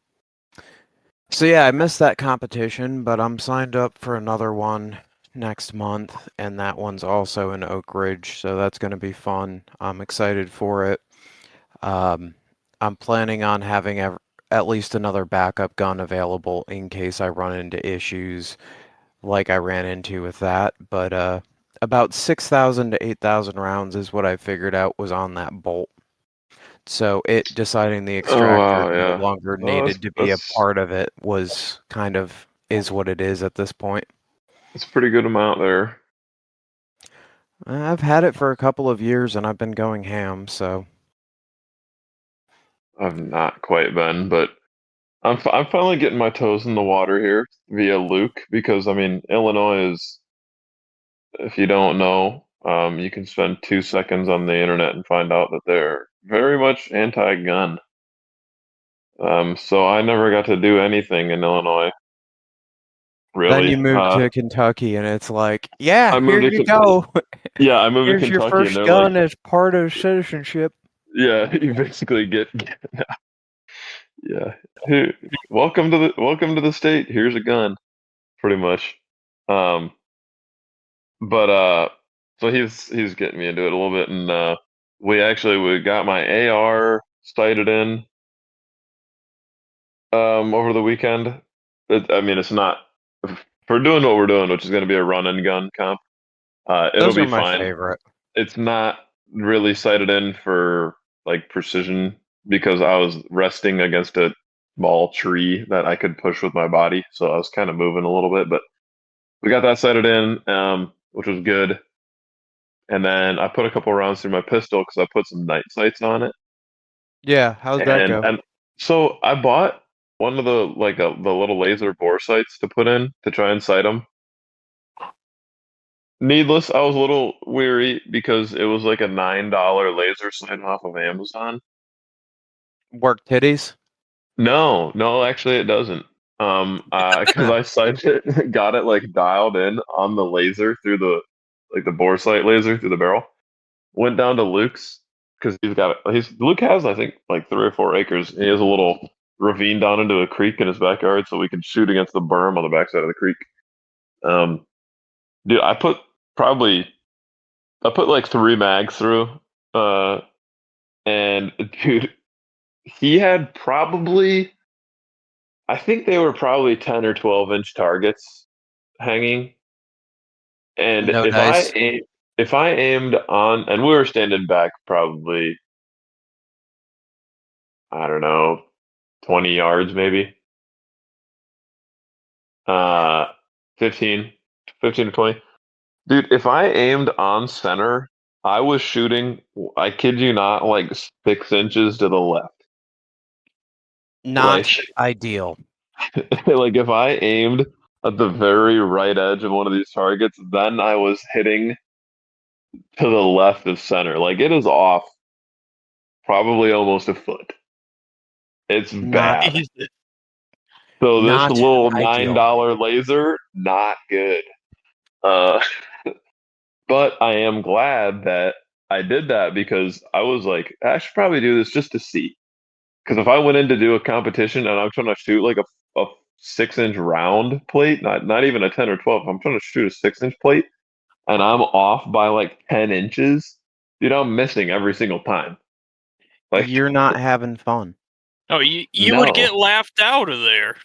so yeah, I missed that competition, but I'm signed up for another one next month, and that one's also in Oak Ridge, so that's gonna be fun. I'm excited for it. Um, I'm planning on having at least another backup gun available in case I run into issues like I ran into with that, but about 6,000 to 8,000 rounds is what I figured out was on that bolt. So it deciding the Oh extractor wow, no yeah. longer Oh, needed to be a part of it was kind of is what it is at this point. that's a pretty good amount there. I've had it for a couple of years and I've been going ham, so I've not quite been, but I'm finally getting my toes in the water here via Luke because I mean Illinois is, if you don't know, you can spend 2 seconds on the internet and find out that they're very much anti-gun. So I never got to do anything in Illinois, then really. you move to Kentucky and it's like, yeah, I here moved to you go. yeah, I moved to Here's your Kentucky, and first they're like, gun as part of citizenship. yeah, you basically yeah, here, welcome to the state. Here's a gun, pretty much. Um, but so he's getting me into it a little bit, and we got my AR sighted in over the weekend. I mean, it's not for doing what we're doing, which is going to be a run and gun comp. It'll Those are be my fine. favorite. It's not really sighted in for like precision because I was resting against a small tree that I could push with my body, so I was kind of moving a little bit, but we got that sighted in, which was good. And then I put a couple rounds through my pistol because I put some night sights on it. Yeah, how'd that And go? and so I bought one of the the little laser bore sights to put in to try and sight them. Needless, I was a little weary because it was like a $9 laser sight off of Amazon. Work titties? No, no, actually it doesn't. Because I sighted it, got it like dialed in on the laser through the like the bore sight laser through the barrel. Went down to Luke's because he's Luke has I think like 3 or 4 acres. He has a little ravine down into a creek in his backyard, so we can shoot against the berm on the backside of the creek. Um, dude, probably I put like 3 mags through, uh, and dude, he had probably I think they were probably 10 or 12 inch targets hanging, and No dice. if I aimed on, and we were standing back probably I don't know 20 yards maybe. Uh, 15, 15 to 20. Dude, if I aimed on center, I was shooting, I kid you not, like 6 inches to the left. Not Like, ideal. like if I aimed at the very right edge of one of these targets, then I was hitting to the left of center. Like it is off probably almost a foot. It's Not bad. Jesus. So this not little nine ideal. dollar laser, not good. Uh, But I am glad that I did that because I was like, I should probably do this just to see. Because if I went in to do a competition and I'm trying to shoot like a 6 inch round plate, not even a 10 or 12, I'm trying to shoot a 6 inch plate and I'm off by like 10 inches, dude, I'm missing every single time. Like, You're not having fun. Oh, you would no. get laughed out of there.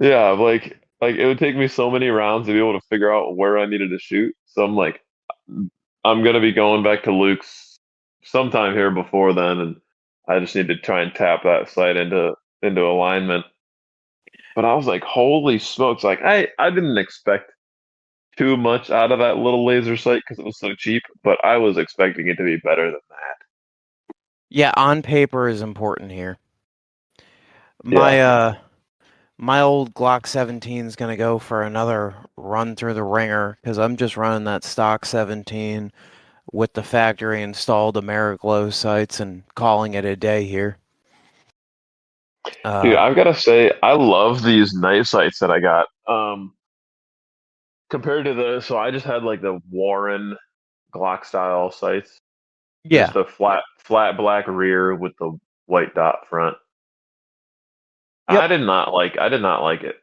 Yeah, like it would take me so many rounds to be able to figure out where I needed to shoot. So I'm like, I'm gonna be going back to Luke's sometime here before then, and I just need to try and tap that sight into alignment. But I was like, holy smokes! Like I didn't expect too much out of that little laser sight because it was so cheap, but I was expecting it to be better than that. Yeah, on paper is important here. My Yeah. my old Glock 17 is gonna go for another run through the ringer because I'm just running that stock 17 with the factory installed Ameriglow sights and calling it a day here. Dude, Uh, I've got to say, I love these night sights that I got. Compared to so I just had like the Warren Glock style sights, just yeah, a flat black rear with the white dot front. yep, I did not like it.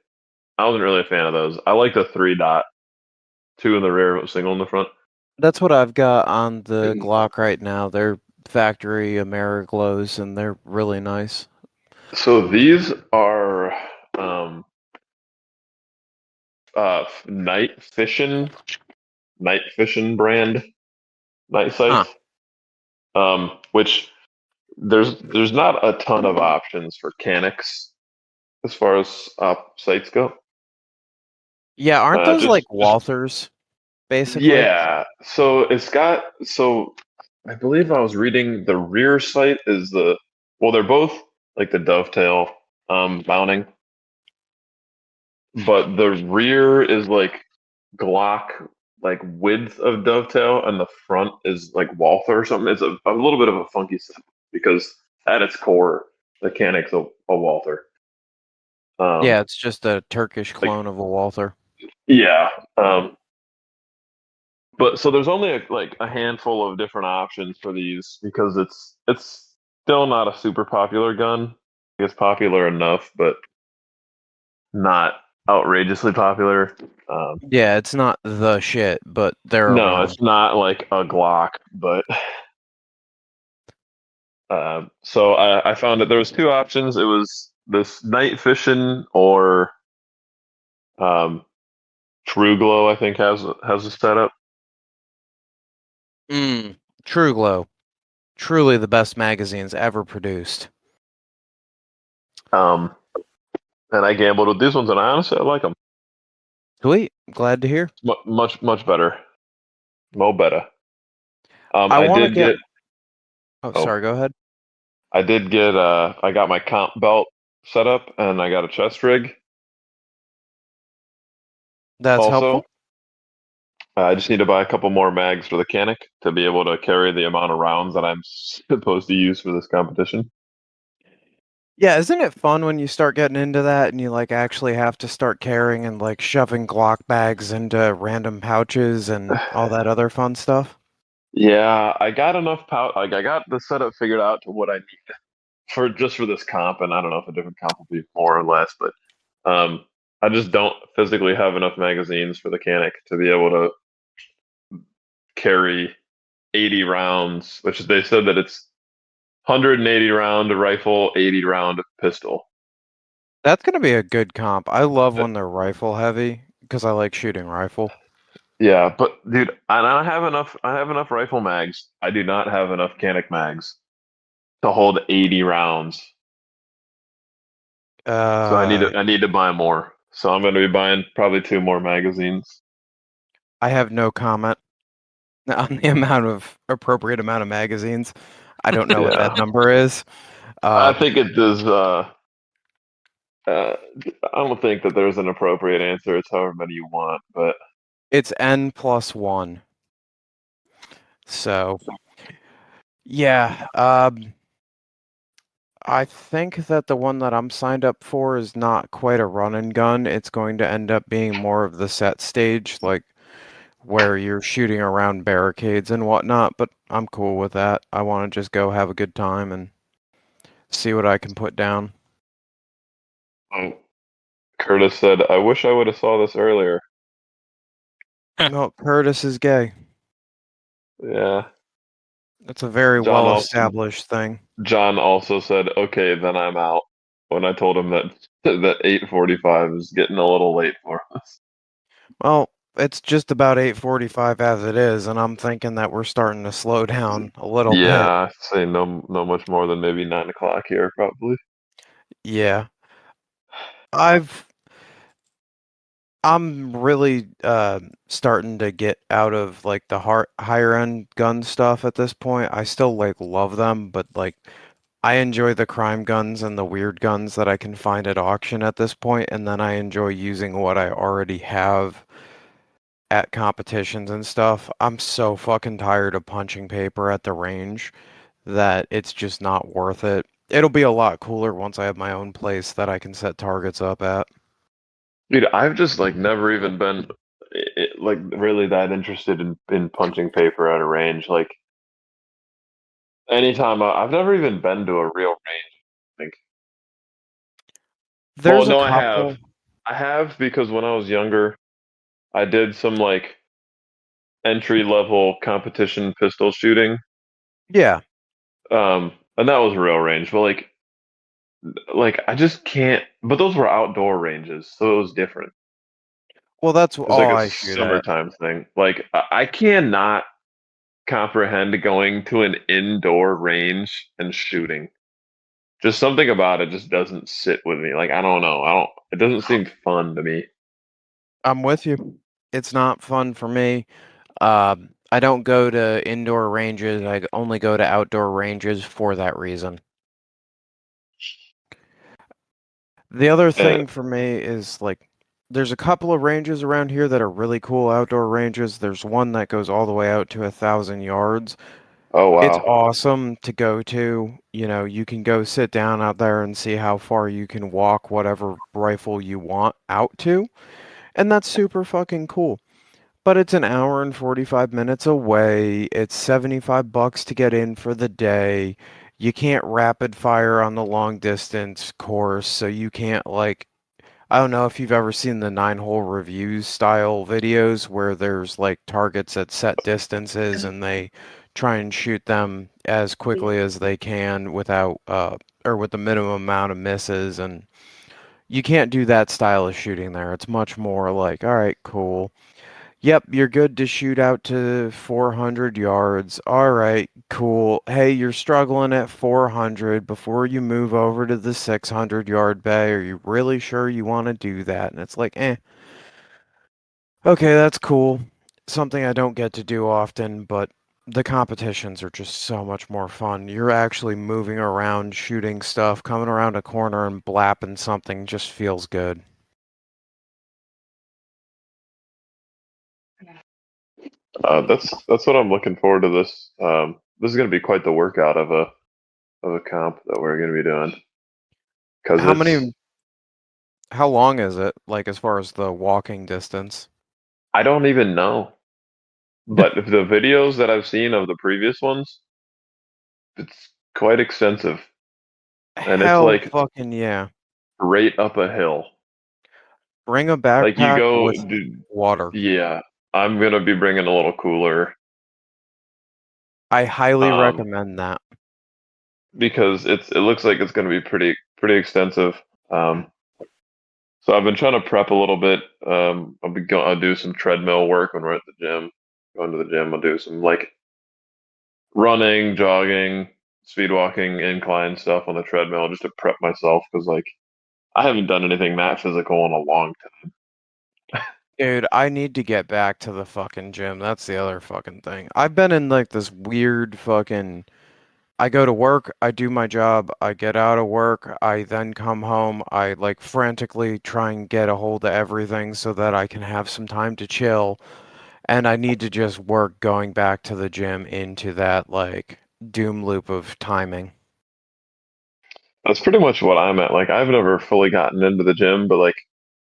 I wasn't really a fan of those. I like the three dot, two in the rear, single in the front. that's what I've got on the And Glock right now. They're factory Ameriglows and they're really nice. so these are um night fishing brand night Huh. sights. Which there's not a ton of options for Canucks as far as sights go. Yeah, aren't those like Just Walthers, basically? yeah. So it's got so I believe I was reading the rear sight is the well they're both like the dovetail mounting, but the rear is like Glock like width of dovetail and the front is like Walther or something. It's a little bit of a funky set because at its core the Canuck's a Walther. Yeah, Um, it's just a Turkish like clone of a Walther. yeah. But so there's only like a handful of different options for these because it's still not a super popular gun. It's popular enough, but not outrageously popular. Um, Yeah, it's not the shit, but they're no, around. it's not like a Glock, but so I found that there was two options. It was this night fishing or um, True Glow. I think has a setup. True Glow. Truly the best magazines ever produced. Um, and I gambled with these ones, and I honestly I like them Sweet. Glad to hear. much better, mo better. I I want to did get. get Oh, oh sorry. Go ahead. I did get I got my comp belt set up, and I got a chest rig That's also. helpful. I just need to buy a couple more mags for the Canic to be able to carry the amount of rounds that I'm supposed to use for this competition. Yeah, isn't it fun when you start getting into that and you like actually have to start carrying and like shoving Glock bags into random pouches and all that other fun stuff? Yeah, I got enough power. Like I got the setup figured out to what I need for just for this comp, and I don't know if a different comp will be more or less, but I just don't physically have enough magazines for the Canic to be able to carry 80 rounds, which they said that it's 180 round rifle, 80 round pistol. That's gonna be a good comp. I love Uh, when they're rifle heavy because I like shooting rifle. Yeah, but dude, and I have enough. I have enough rifle mags. I do not have enough Canic mags to hold 80 rounds. So Uh, I need to buy more. So I'm going to be buying probably two more magazines. I have no comment on the appropriate amount of magazines. I don't know what that Yeah, number is. I Uh, think it does. Uh, I don't think that there's an appropriate answer. It's however many you want, but it's N plus one. So yeah, I think that the one that I'm signed up for is not quite a run and gun. It's going to end up being more of the set stage, like where you're shooting around barricades and whatnot, but I'm cool with that. I want to just go have a good time and see what I can put down. um, Curtis said, "I wish I would have saw this earlier." Well, Curtis is gay. Yeah. It's a very John well also established thing. John also said, "Okay, then I'm out." When I told him that that 8:45 is getting a little late for us. Well, it's just about 8:45 as it is, and I'm thinking that we're starting to slow down a little bit. Yeah, I'd say no much more than maybe 9 o'clock here, probably. Yeah. I've I'm really starting to get out of like the higher end gun stuff at this point. I still like love them, but like I enjoy the crime guns and the weird guns that I can find at auction at this point, and then I enjoy using what I already have at competitions and stuff. I'm so fucking tired of punching paper at the range that it's just not worth it. It'll be a lot cooler once I have my own place that I can set targets up at. Dude, I've just like never even been like really that interested in punching paper at a range. Like anytime I've never even been to a real range, I think. Well, There's a no, I have. couple. I have because when I was younger, I did some like entry level competition pistol shooting. Yeah. And that was a real range, but like I just can't. But those were outdoor ranges, so it was different. Well, that's It was like all a I shoot at. summertime thing. Like I cannot comprehend going to an indoor range and shooting. Just something about it just doesn't sit with me. Like I don't know. I don't. It doesn't seem fun to me. I'm with you. It's not fun for me. I don't go to indoor ranges. I only go to outdoor ranges for that reason. The other Uh, thing for me is like there's a couple of ranges around here that are really cool outdoor ranges. There's one that goes all the way out to 1,000 yards. oh It's wow. awesome to go to. You know, you can go sit down out there and see how far you can walk whatever rifle you want out to, and that's super fucking cool. But it's an hour and 45 minutes away. It's $75 to get in for the day. You can't rapid fire on the long distance course, so you can't like I don't know if you've ever seen the 9-hole reviews style videos where there's like targets at set distances and they try and shoot them as quickly as they can without or with the minimum amount of misses, and you can't do that style of shooting there. It's much more like, all right, cool. Yep, you're good to shoot out to 400 yards. All right, cool. Hey, you're struggling at 400 before you move over to the 600-yard bay. Are you really sure you want to do that? And it's like, okay, that's cool. Something I don't get to do often, but the competitions are just so much more fun. You're actually moving around, shooting stuff, coming around a corner and blapping something just feels good. That's what I'm looking forward to this. This is going to be quite the workout of a comp that we're going to be doing because How it's many, how long is it, like as far as the walking distance? I don't even know. But if the videos that I've seen of the previous ones, it's quite extensive, and it's Hell like fucking yeah. right up a hill. Bring a Like you backpack go, with dude, water. yeah. I'm gonna be bringing a little cooler, I highly um, recommend that. because it looks like it's gonna be pretty extensive. Um, so I've been trying to prep a little bit. I'll do some treadmill work when we're at the gym. Going to the gym, I'll do some like running, jogging, speed walking, incline stuff on the treadmill just to prep myself because like I haven't done anything that physical in a long time. Dude, I need to get back to the fucking gym. That's the other fucking thing. I've been in like this weird fucking I go to work, I do my job, I get out of work, I then come home, I like frantically try and get a hold of everything so that I can have some time to chill, and I need to just work going back to the gym into that like doom loop of timing. That's pretty much what I'm at. Like I've never fully gotten into the gym, but like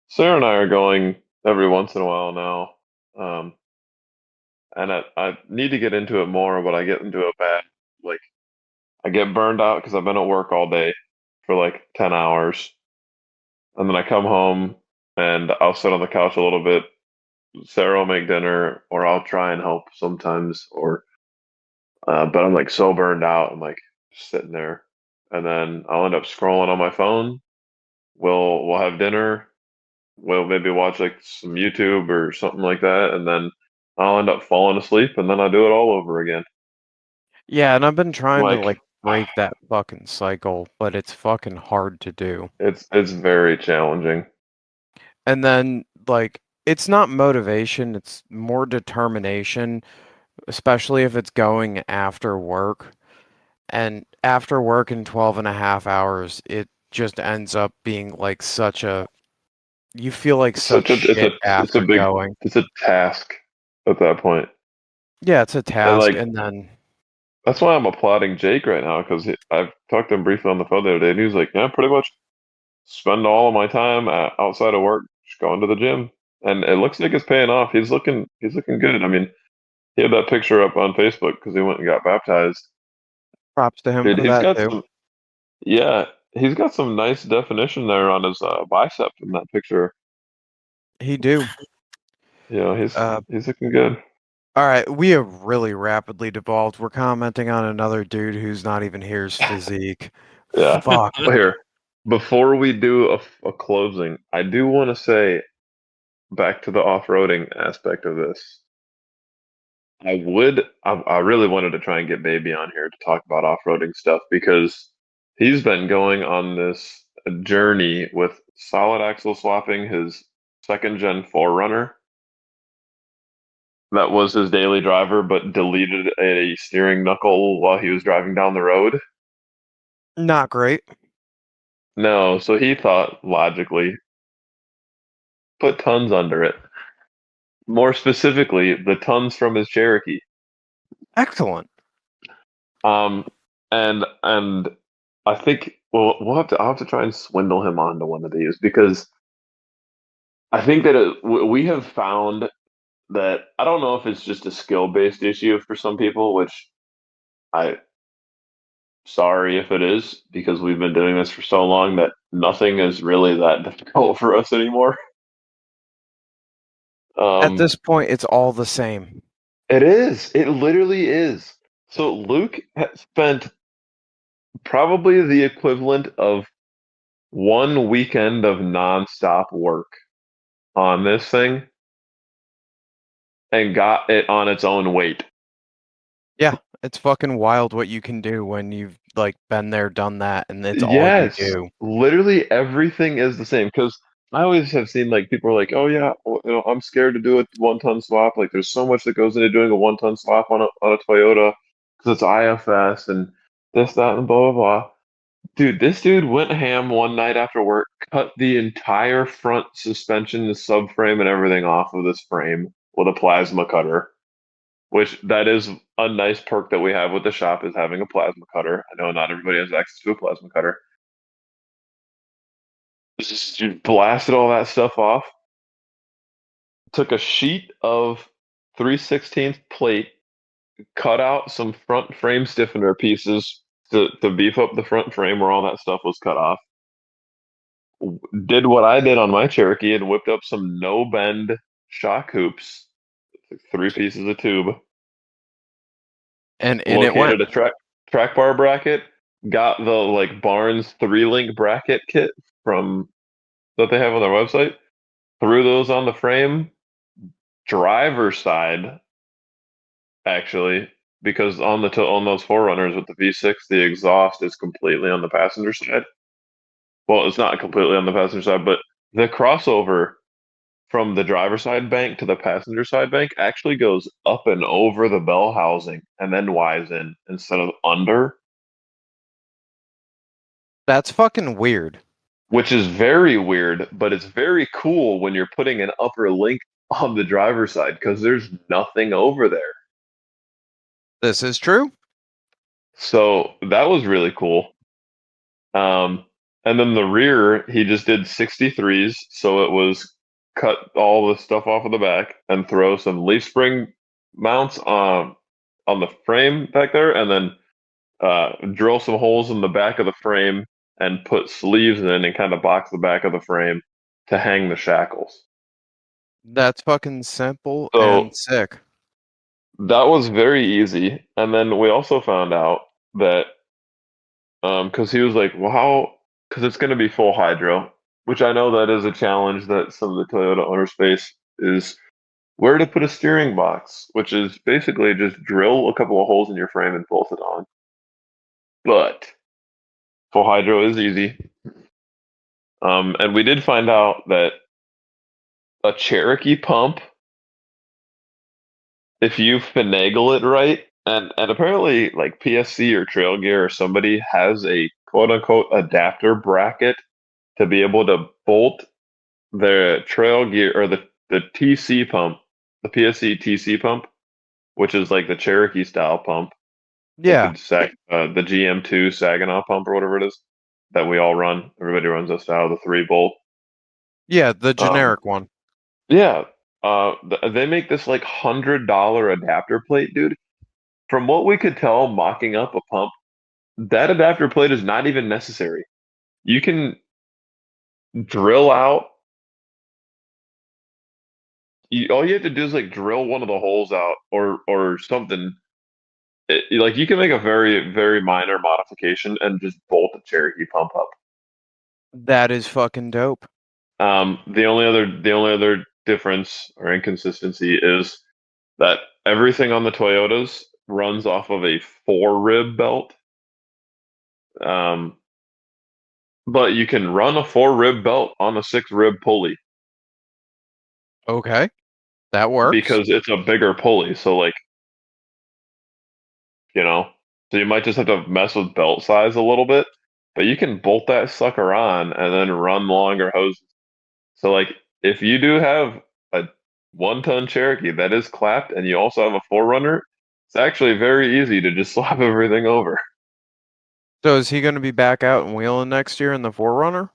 Sarah and I are going every once in a while now. Um, and I need to get into it more, but I get into it bad. Like I get burned out because I've been at work all day for like 10 hours. And then I come home and I'll sit on the couch a little bit. Sarah will make dinner, or I'll try and help sometimes, or but I'm like so burned out. I'm like just sitting there, and then I'll end up scrolling on my phone. We'll have dinner, we'll maybe watch like some YouTube or something like that, and then I'll end up falling asleep, and then I do it all over again. Yeah, and I've been trying to Like like break that fucking cycle, but it's fucking hard to do. it's very challenging. And then like it's not motivation, it's more determination, especially if it's going after work. And after working 12 and a half hours, it just ends up being like such a you feel like It's such such a shit it's a after big going. it's a task at that point. Yeah, it's a And task, like and then that's why I'm applauding Jake right now because I've talked to him briefly on the phone the other day, and he was like, "Yeah, pretty much spend all of my time outside of work just going to the gym, and it looks like it's paying off. He's looking good. I mean, he had that picture up on Facebook because he went and got baptized. props to him Dude, for he's that got too. some yeah, he's got some nice definition there on his bicep in that picture. He do. You know, Uh, he's looking good. all right, we have really rapidly devolved. We're commenting on another dude who's not even here's physique. Yeah. Fuck. Well, here, before we do a closing, I do want to say back to the off-roading aspect of this. I really wanted to try and get Baby on here to talk about off-roading stuff because he's been going on this journey with solid axle swapping his second gen Forerunner. That was his daily driver, but deleted a steering knuckle while he was driving down the road. Not great. No, so he thought logically, put tons under it. More specifically, the tons from his Cherokee. Excellent. Um, and I think I'll have to try and swindle him onto one of these because I think that we have found that I don't know if it's just a skill based issue for some people, which I sorry if it is because we've been doing this for so long that nothing is really that difficult for us anymore. At Um, this point, it's all the same. it is. It literally is. So Luke has spent probably the equivalent of one weekend of nonstop work on this thing and got it on its own weight. Yeah, it's fucking wild what you can do when you've like been there, done that, and it's all you Yes, do. literally everything is the same. Because I always have seen like people are like, "Oh yeah, well, I'm scared to do a 1 ton swap." Like, there's so much that goes into doing a 1 ton swap on a Toyota because it's IFS and this, that, and blah blah blah. Dude, this dude went ham one night after work, cut the entire front suspension, the subframe, and everything off of this frame with a plasma cutter. Which that is a nice perk that we have with the shop is having a plasma cutter. I know not everybody has access to a plasma cutter. Just you blasted all that stuff off. Took a sheet of 3/16 plate, cut out some front frame stiffener pieces to beef up the front frame where all that stuff was cut off. Did what I did on my Cherokee and whipped up some no bend shock hoops, 3 pieces of tube, And it went. located a track bar bracket, got the like Barnes 3-link bracket kit from that they have on their website, threw those on the frame, driver's side actually, because on those Forerunners with the V6, the exhaust is completely on the passenger side. Well, it's not completely on the passenger side, but the crossover from the driver's side bank to the passenger side bank actually goes up and over the bell housing and then Y's in instead of under, That's fucking weird. which is very weird, but it's very cool when you're putting an upper link on the driver's side because there's nothing over there. This is true. So that was really cool. Um, and then the rear, he just did 63s, so it was cut all the stuff off of the back and throw some leaf spring mounts on the frame back there, and then drill some holes in the back of the frame and put sleeves in and kind of box the back of the frame to hang the shackles. That's fucking simple and So sick. that was very easy. And then we also found out that because he was like, well, how? Because it's going to be full hydro. which I know that is a challenge that some of the Toyota owners face, is where to put a steering box, which is basically just drill a couple of holes in your frame and bolt it on. But full hydro is easy. And we did find out that a Cherokee pump, if you finagle it right, and apparently like PSC or Trail Gear or somebody has a quote unquote adapter bracket to be able to bolt the Trail Gear or the TC pump, the PSC TC pump, which is like the Cherokee style pump, like Yeah, the GM2 Saginaw pump or whatever it is that we all run. Everybody runs that style, the 3 volt. yeah, the Um, generic one. yeah, they make this like $100 adapter plate, dude. From what we could tell, mocking up a pump, that adapter plate is not even necessary. You can drill out. All you have to do is like drill one of the holes out, or something. Like you can make a very minor modification and just bolt the Cherokee pump up. That is fucking dope. The only other difference or inconsistency is that everything on the Toyotas runs off of a 4 rib belt. Um, but you can run a 4 rib belt on a 6 rib pulley Okay, that works. because it's a bigger pulley. So like, you know, so you might just have to mess with belt size a little bit, but you can bolt that sucker on and then run longer hoses. So like, if you do have a 1 ton Cherokee that is clapped and you also have a forerunner, it's actually very easy to just swap everything over. So is he going to be back out and wheeling next year in the Forerunner?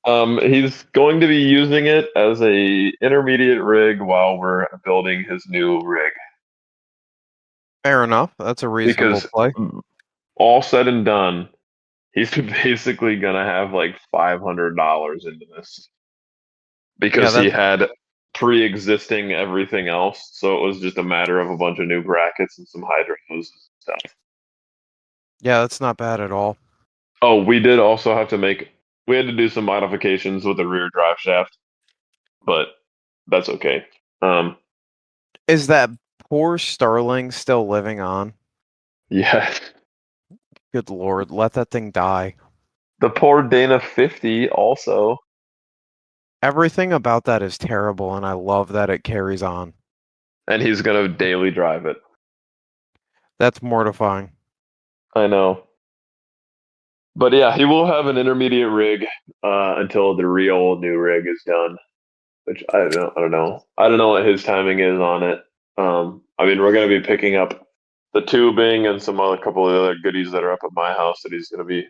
He's going to be using it as a intermediate rig while we're building his new rig Fair enough. That's a reasonable because play. all said and done, he's basically gonna have like $500 into this Yeah, because he that's had pre-existing everything else, so it was just a matter of a bunch of new brackets and some hydros and stuff. yeah, that's not bad at all. Oh, we did also have to we had to do some modifications with the rear drive shaft, but that's okay. Um, Is that poor Starling still living on? yeah, Good lord, let that thing die. the poor Dana 50 also, Everything about that is terrible, and I love that it carries on. and he's gonna daily drive it. That's mortifying. I know. But yeah, he will have an intermediate rig until the real new rig is done. Which I don't know. I don't know. I don't know what his timing is on it. I mean, we're going to be picking up the tubing and some other couple of other goodies that are up at my house that he's going to be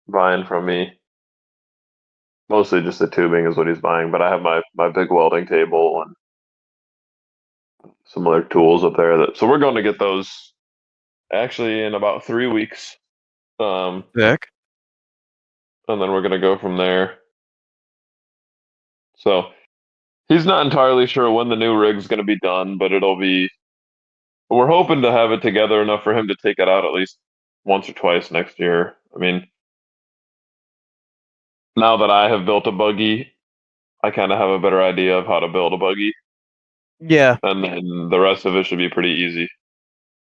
buying from me. Mostly just the tubing is what he's buying, but I have my big welding table and some other tools up there. So we're going to get those actually in about 3 weeks. Um, Vic? and then we're going to go from there. So he's not entirely sure when the new rig's going to be done, but we're hoping to have it together enough for him to take it out at least once or twice next year. I mean, now that I have built a buggy, I kind of have a better idea of how to build a buggy, Yeah, and then the rest of it should be pretty easy.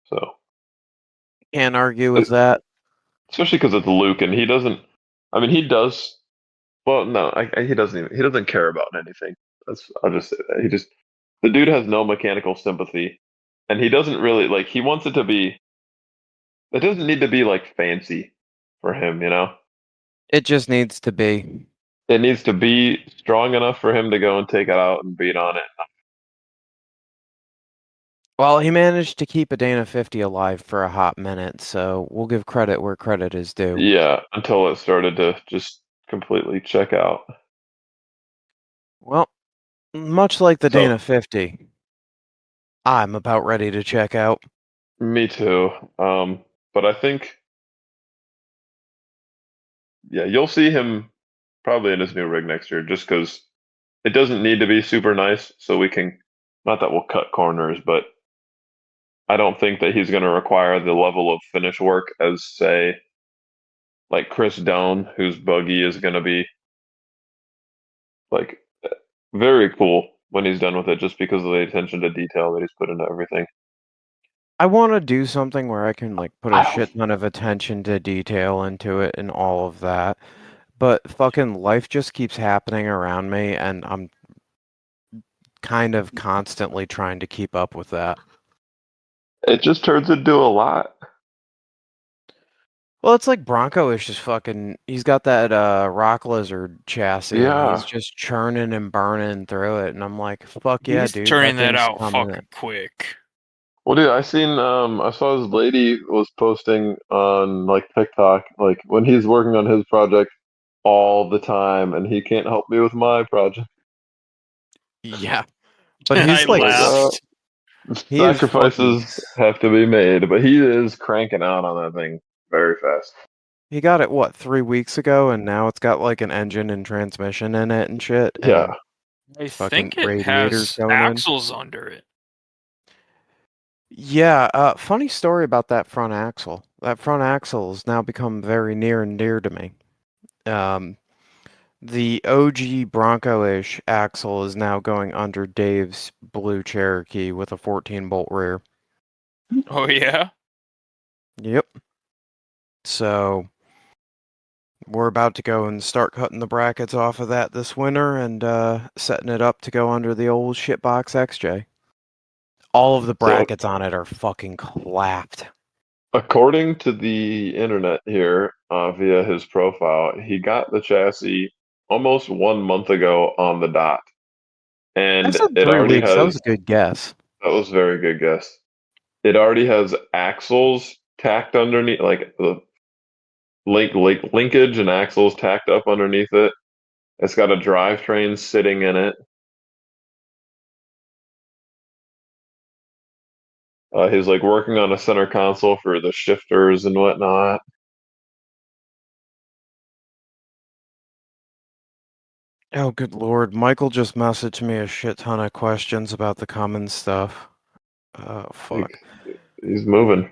So, can't argue with that. especially because it's Luke, and he doesn't. I mean, he does. Well, no, he doesn't even. He doesn't care about anything. I'll just say that. The dude has no mechanical sympathy, and he doesn't really like. He wants it to be. It doesn't need to be like fancy for him, you know. It just needs to be. It needs to be strong enough for him to go and take it out and beat on it. Well, he managed to keep a Dana 50 alive for a hot minute, so we'll give credit where credit is due. Yeah, until it started to just completely check out. Well, much like the So, Dana 50, I'm about ready to check out. me too. But I think, yeah, you'll see him probably in his new rig next year, just because it doesn't need to be super nice. So we can, not that we'll cut corners, but I don't think that he's going to require the level of finish work as, say, like Chris Doan, whose buggy is going to be Like very cool when he's done with it, just because of the attention to detail that he's put into everything. I want to do something where I can like put a I shit ton of attention to detail into it and all of that. But fucking life just keeps happening around me, and I'm kind of constantly trying to keep up with that. It just turns into a lot. Well, it's like Bronco is just fucking. He's got that rock lizard chassis, and he's Yeah. just churning and burning through it. And I'm like, fuck yeah, He's dude, that turning that thing's out coming. fucking quick. Well, dude, I saw his lady was posting on like TikTok, like when he's working on his project all the time, and he can't help me with my project. Yeah, but I he's like, Like, laughed. he is fucking. sacrifices have to be made, but he is cranking out on that thing very fast. He got it what 3 weeks ago, and now it's got like an engine and transmission in it and shit, Yeah. and I fucking think it radiators has going in. axles under it. Yeah, funny story about that front axle. That front axle has now become very near and dear to me. Um, the OG Bronco-ish axle is now going under Dave's blue Cherokee with a 14-bolt rear. Oh yeah. Yep. So we're about to go and start cutting the brackets off of that this winter and setting it up to go under the old shitbox XJ. All of the So, brackets on it are fucking clapped. according to the internet here, via his profile, he got the chassis almost 1 month ago on the dot, I and said it three already weeks. That was has. a good guess. That was a very good guess. It already has axles tacked underneath, like the linkage and axles tacked up underneath it. It's got a drivetrain sitting in it. He's like working on a center console for the shifters and whatnot. Oh, good lord. Michael just messaged me a shit ton of questions about the Cummins stuff. Oh, Like, fuck. he's moving.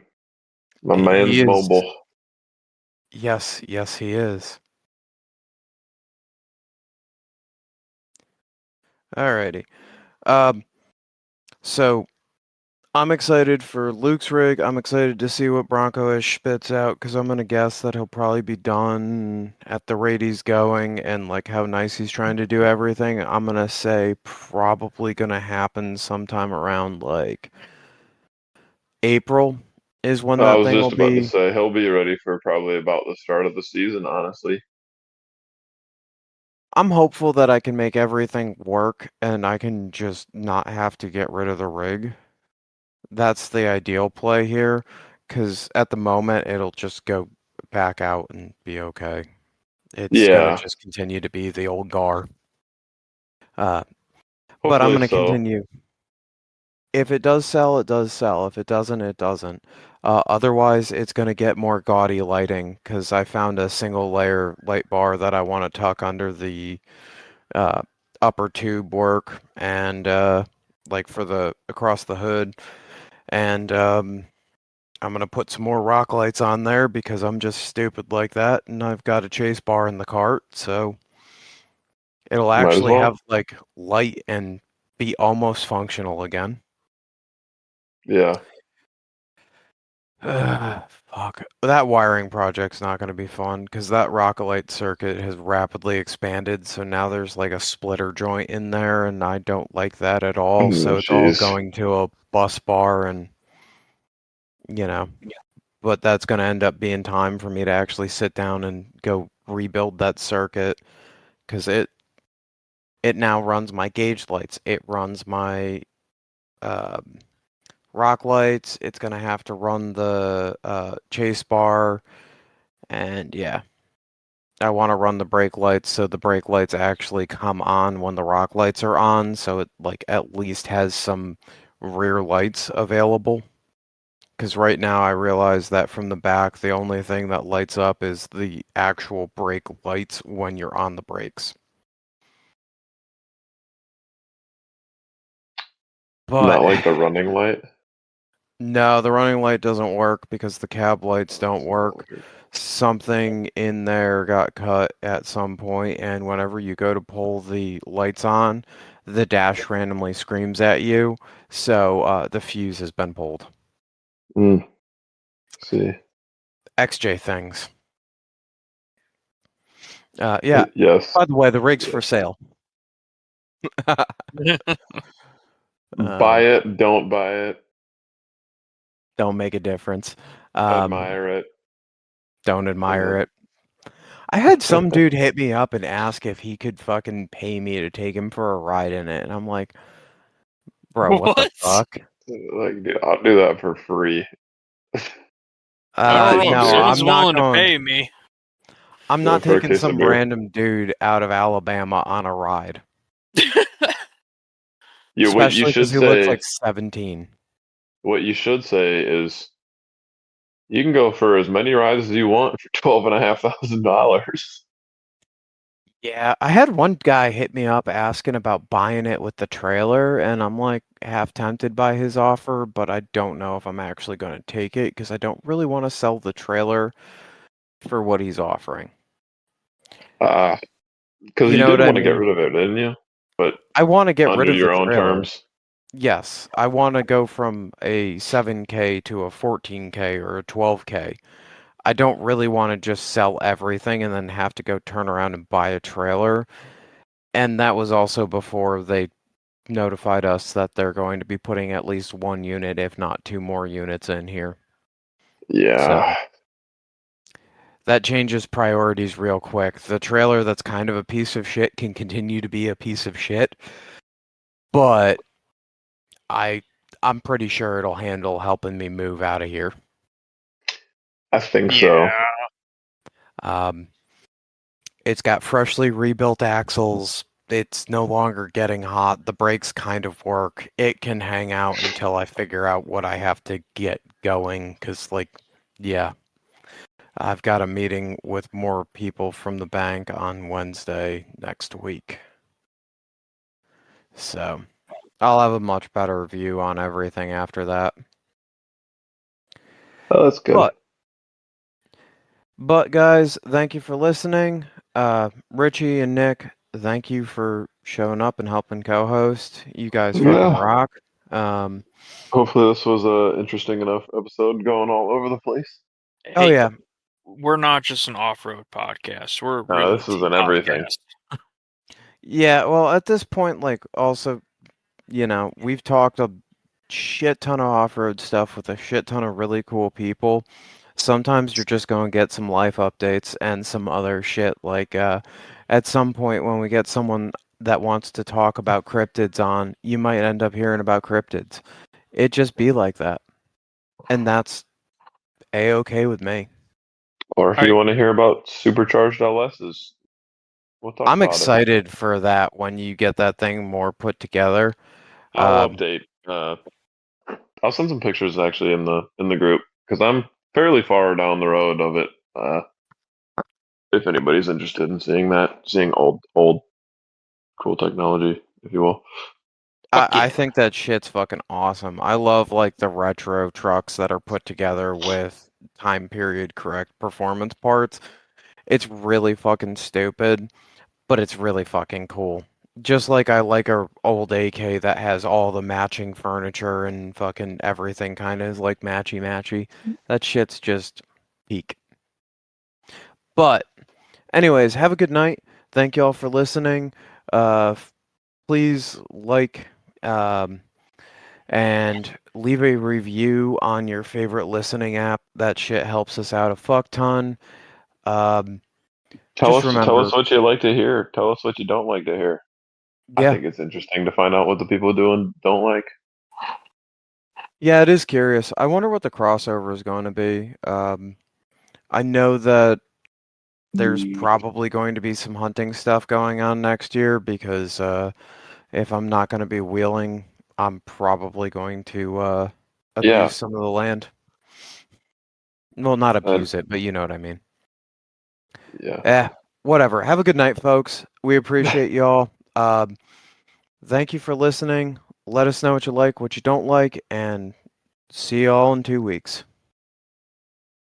My He man's is. mobile. Yes, yes, he is. Alrighty. Um, so I'm excited for Luke's rig. I'm excited to see what Bronco-ish spits out because I'm gonna guess that he'll probably be done at the rate he's going and like how nice he's trying to do everything. I'm gonna say probably gonna happen sometime around like April is when I that was thing will just about to be. say he'll be ready for probably about the start of the season, honestly. I'm hopeful that I can make everything work and I can just not have to get rid of the rig. That's the ideal play here, because at the moment it'll just go back out and be okay. It's gonna Yeah, just continue to be the old Gar. Uh, but I'm hopefully gonna so. continue. If it does sell, it does sell. If it doesn't, it doesn't. Otherwise, it's gonna get more gaudy lighting because I found a single layer light bar that I want to tuck under the uh, upper tube work and like for the across the hood. And I'm gonna put some more rock lights on there because I'm just stupid like that, and I've got a chase bar in the cart, so it'll Might as actually well. have like light and be almost functional again. Yeah. Fuck. That wiring project's not gonna be fun because that rocket light circuit has rapidly expanded, so now there's like a splitter joint in there, and I don't like that at all. Oh, So it's all jeez. going to a bus bar, and you know, but that's gonna end up being time for me to actually sit down and go rebuild that circuit because it now runs my gauge lights. It runs my um rock lights. It's gonna have to run the chase bar, and yeah, I want to run the brake lights so the brake lights actually come on when the rock lights are on, so it like at least has some rear lights available. Because right now I realize that from the back, the only thing that lights up is the actual brake lights when you're on the brakes. But Not like the running light. No, the running light doesn't work because the cab lights don't work. Something in there got cut at some point, and whenever you go to pull the lights on, the dash randomly screams at you. So the fuse has been pulled. Mm, see. XJ things. Yeah. Yes. By the way, the rig's for Yes. sale. Buy Um, it, don't buy it, don't make a difference. admire it. Don't Uh, admire it. I had some dude hit me up and ask if he could fucking pay me to take him for a ride in it, and I'm like, bro, what the What? fuck? like, dude, I'll do that for free. I don't know. If No, Appreciate it. someone's willing to pay me. I'm Yeah, not for a taking case of some beer. random dude out of Alabama on a ride, Yeah, especially because he looks like 17. what you should say is you can go for as many rides as you want for $12,500. Yeah, I had one guy hit me up asking about buying it with the trailer, and I'm like half tempted by his offer, but I don't know if I'm actually going to take it because I don't really want to sell the trailer for what he's offering. Because You you know did what I want to get mean? rid of it, didn't you? But I want to get rid under of the your own trailer. terms. Yes, I want to go from a 7K to a 14K or a 12K. I don't really want to just sell everything and then have to go turn around and buy a trailer. And that was also before they notified us that they're going to be putting at least one unit, if not two more units in here. So Yeah. that changes priorities real quick. The trailer that's kind of a piece of shit can continue to be a piece of shit, but I I'm pretty sure it'll handle helping me move out of here. I think so. Yeah. Um, it's got freshly rebuilt axles. It's no longer getting hot. The brakes kind of work. It can hang out until I figure out what I have to get going. Because, like, yeah, I've got a meeting with more people from the bank on Wednesday next week. So I'll have a much better view on everything after that. Oh, that's good. But But guys, thank you for listening. Richie and Nick, thank you for showing up and helping co-host. You guys fucking Yeah. rock. Um, Hopefully this was a interesting enough episode going all over the place. oh Hey, yeah, we're not just an off-road podcast. We're a This is realty an everything. podcast. yeah. Well, at this point, like, also, we've talked a shit ton of off-road stuff with a shit ton of really cool people. Sometimes you're just going to get some life updates and some other shit. Like, at some point when we get someone that wants to talk about cryptids on, you might end up hearing about cryptids. It just be like that. And that's a-okay with me. Or if All you right. want to hear about supercharged LSs, we'll talk I'm about it. excited for that when you get that thing more put together. I'll update. I'll send some pictures actually in the group because I'm fairly far down the road of it. If anybody's interested in seeing that, seeing old cool technology, if you will. Fuck I yeah. think that shit's fucking awesome. I love like the retro trucks that are put together with time period correct performance parts. It's really fucking stupid, but it's really fucking cool. Just like I like a old AK that has all the matching furniture and fucking everything kind of is like matchy matchy. That shit's just peak. But anyways, have a good night. Thank y'all for listening. Please like um, and leave a review on your favorite listening app. That shit helps us out a fuck ton. Um, just Tell remember, us what you like to hear. Tell us what you don't like to hear. I yeah, think it's interesting to find out what the people do and don't like. yeah, it is curious. I wonder what the crossover is going to be. I know that there's probably going to be some hunting stuff going on next year because if I'm not going to be wheeling, I'm probably going to Yeah, abuse some of the land. Well, not and abuse it, but you know what I mean. yeah. Eh, whatever. Have a good night, folks. We appreciate y'all. Thank you for listening. Let us know what you like, what you don't like, and See y'all in 2 weeks.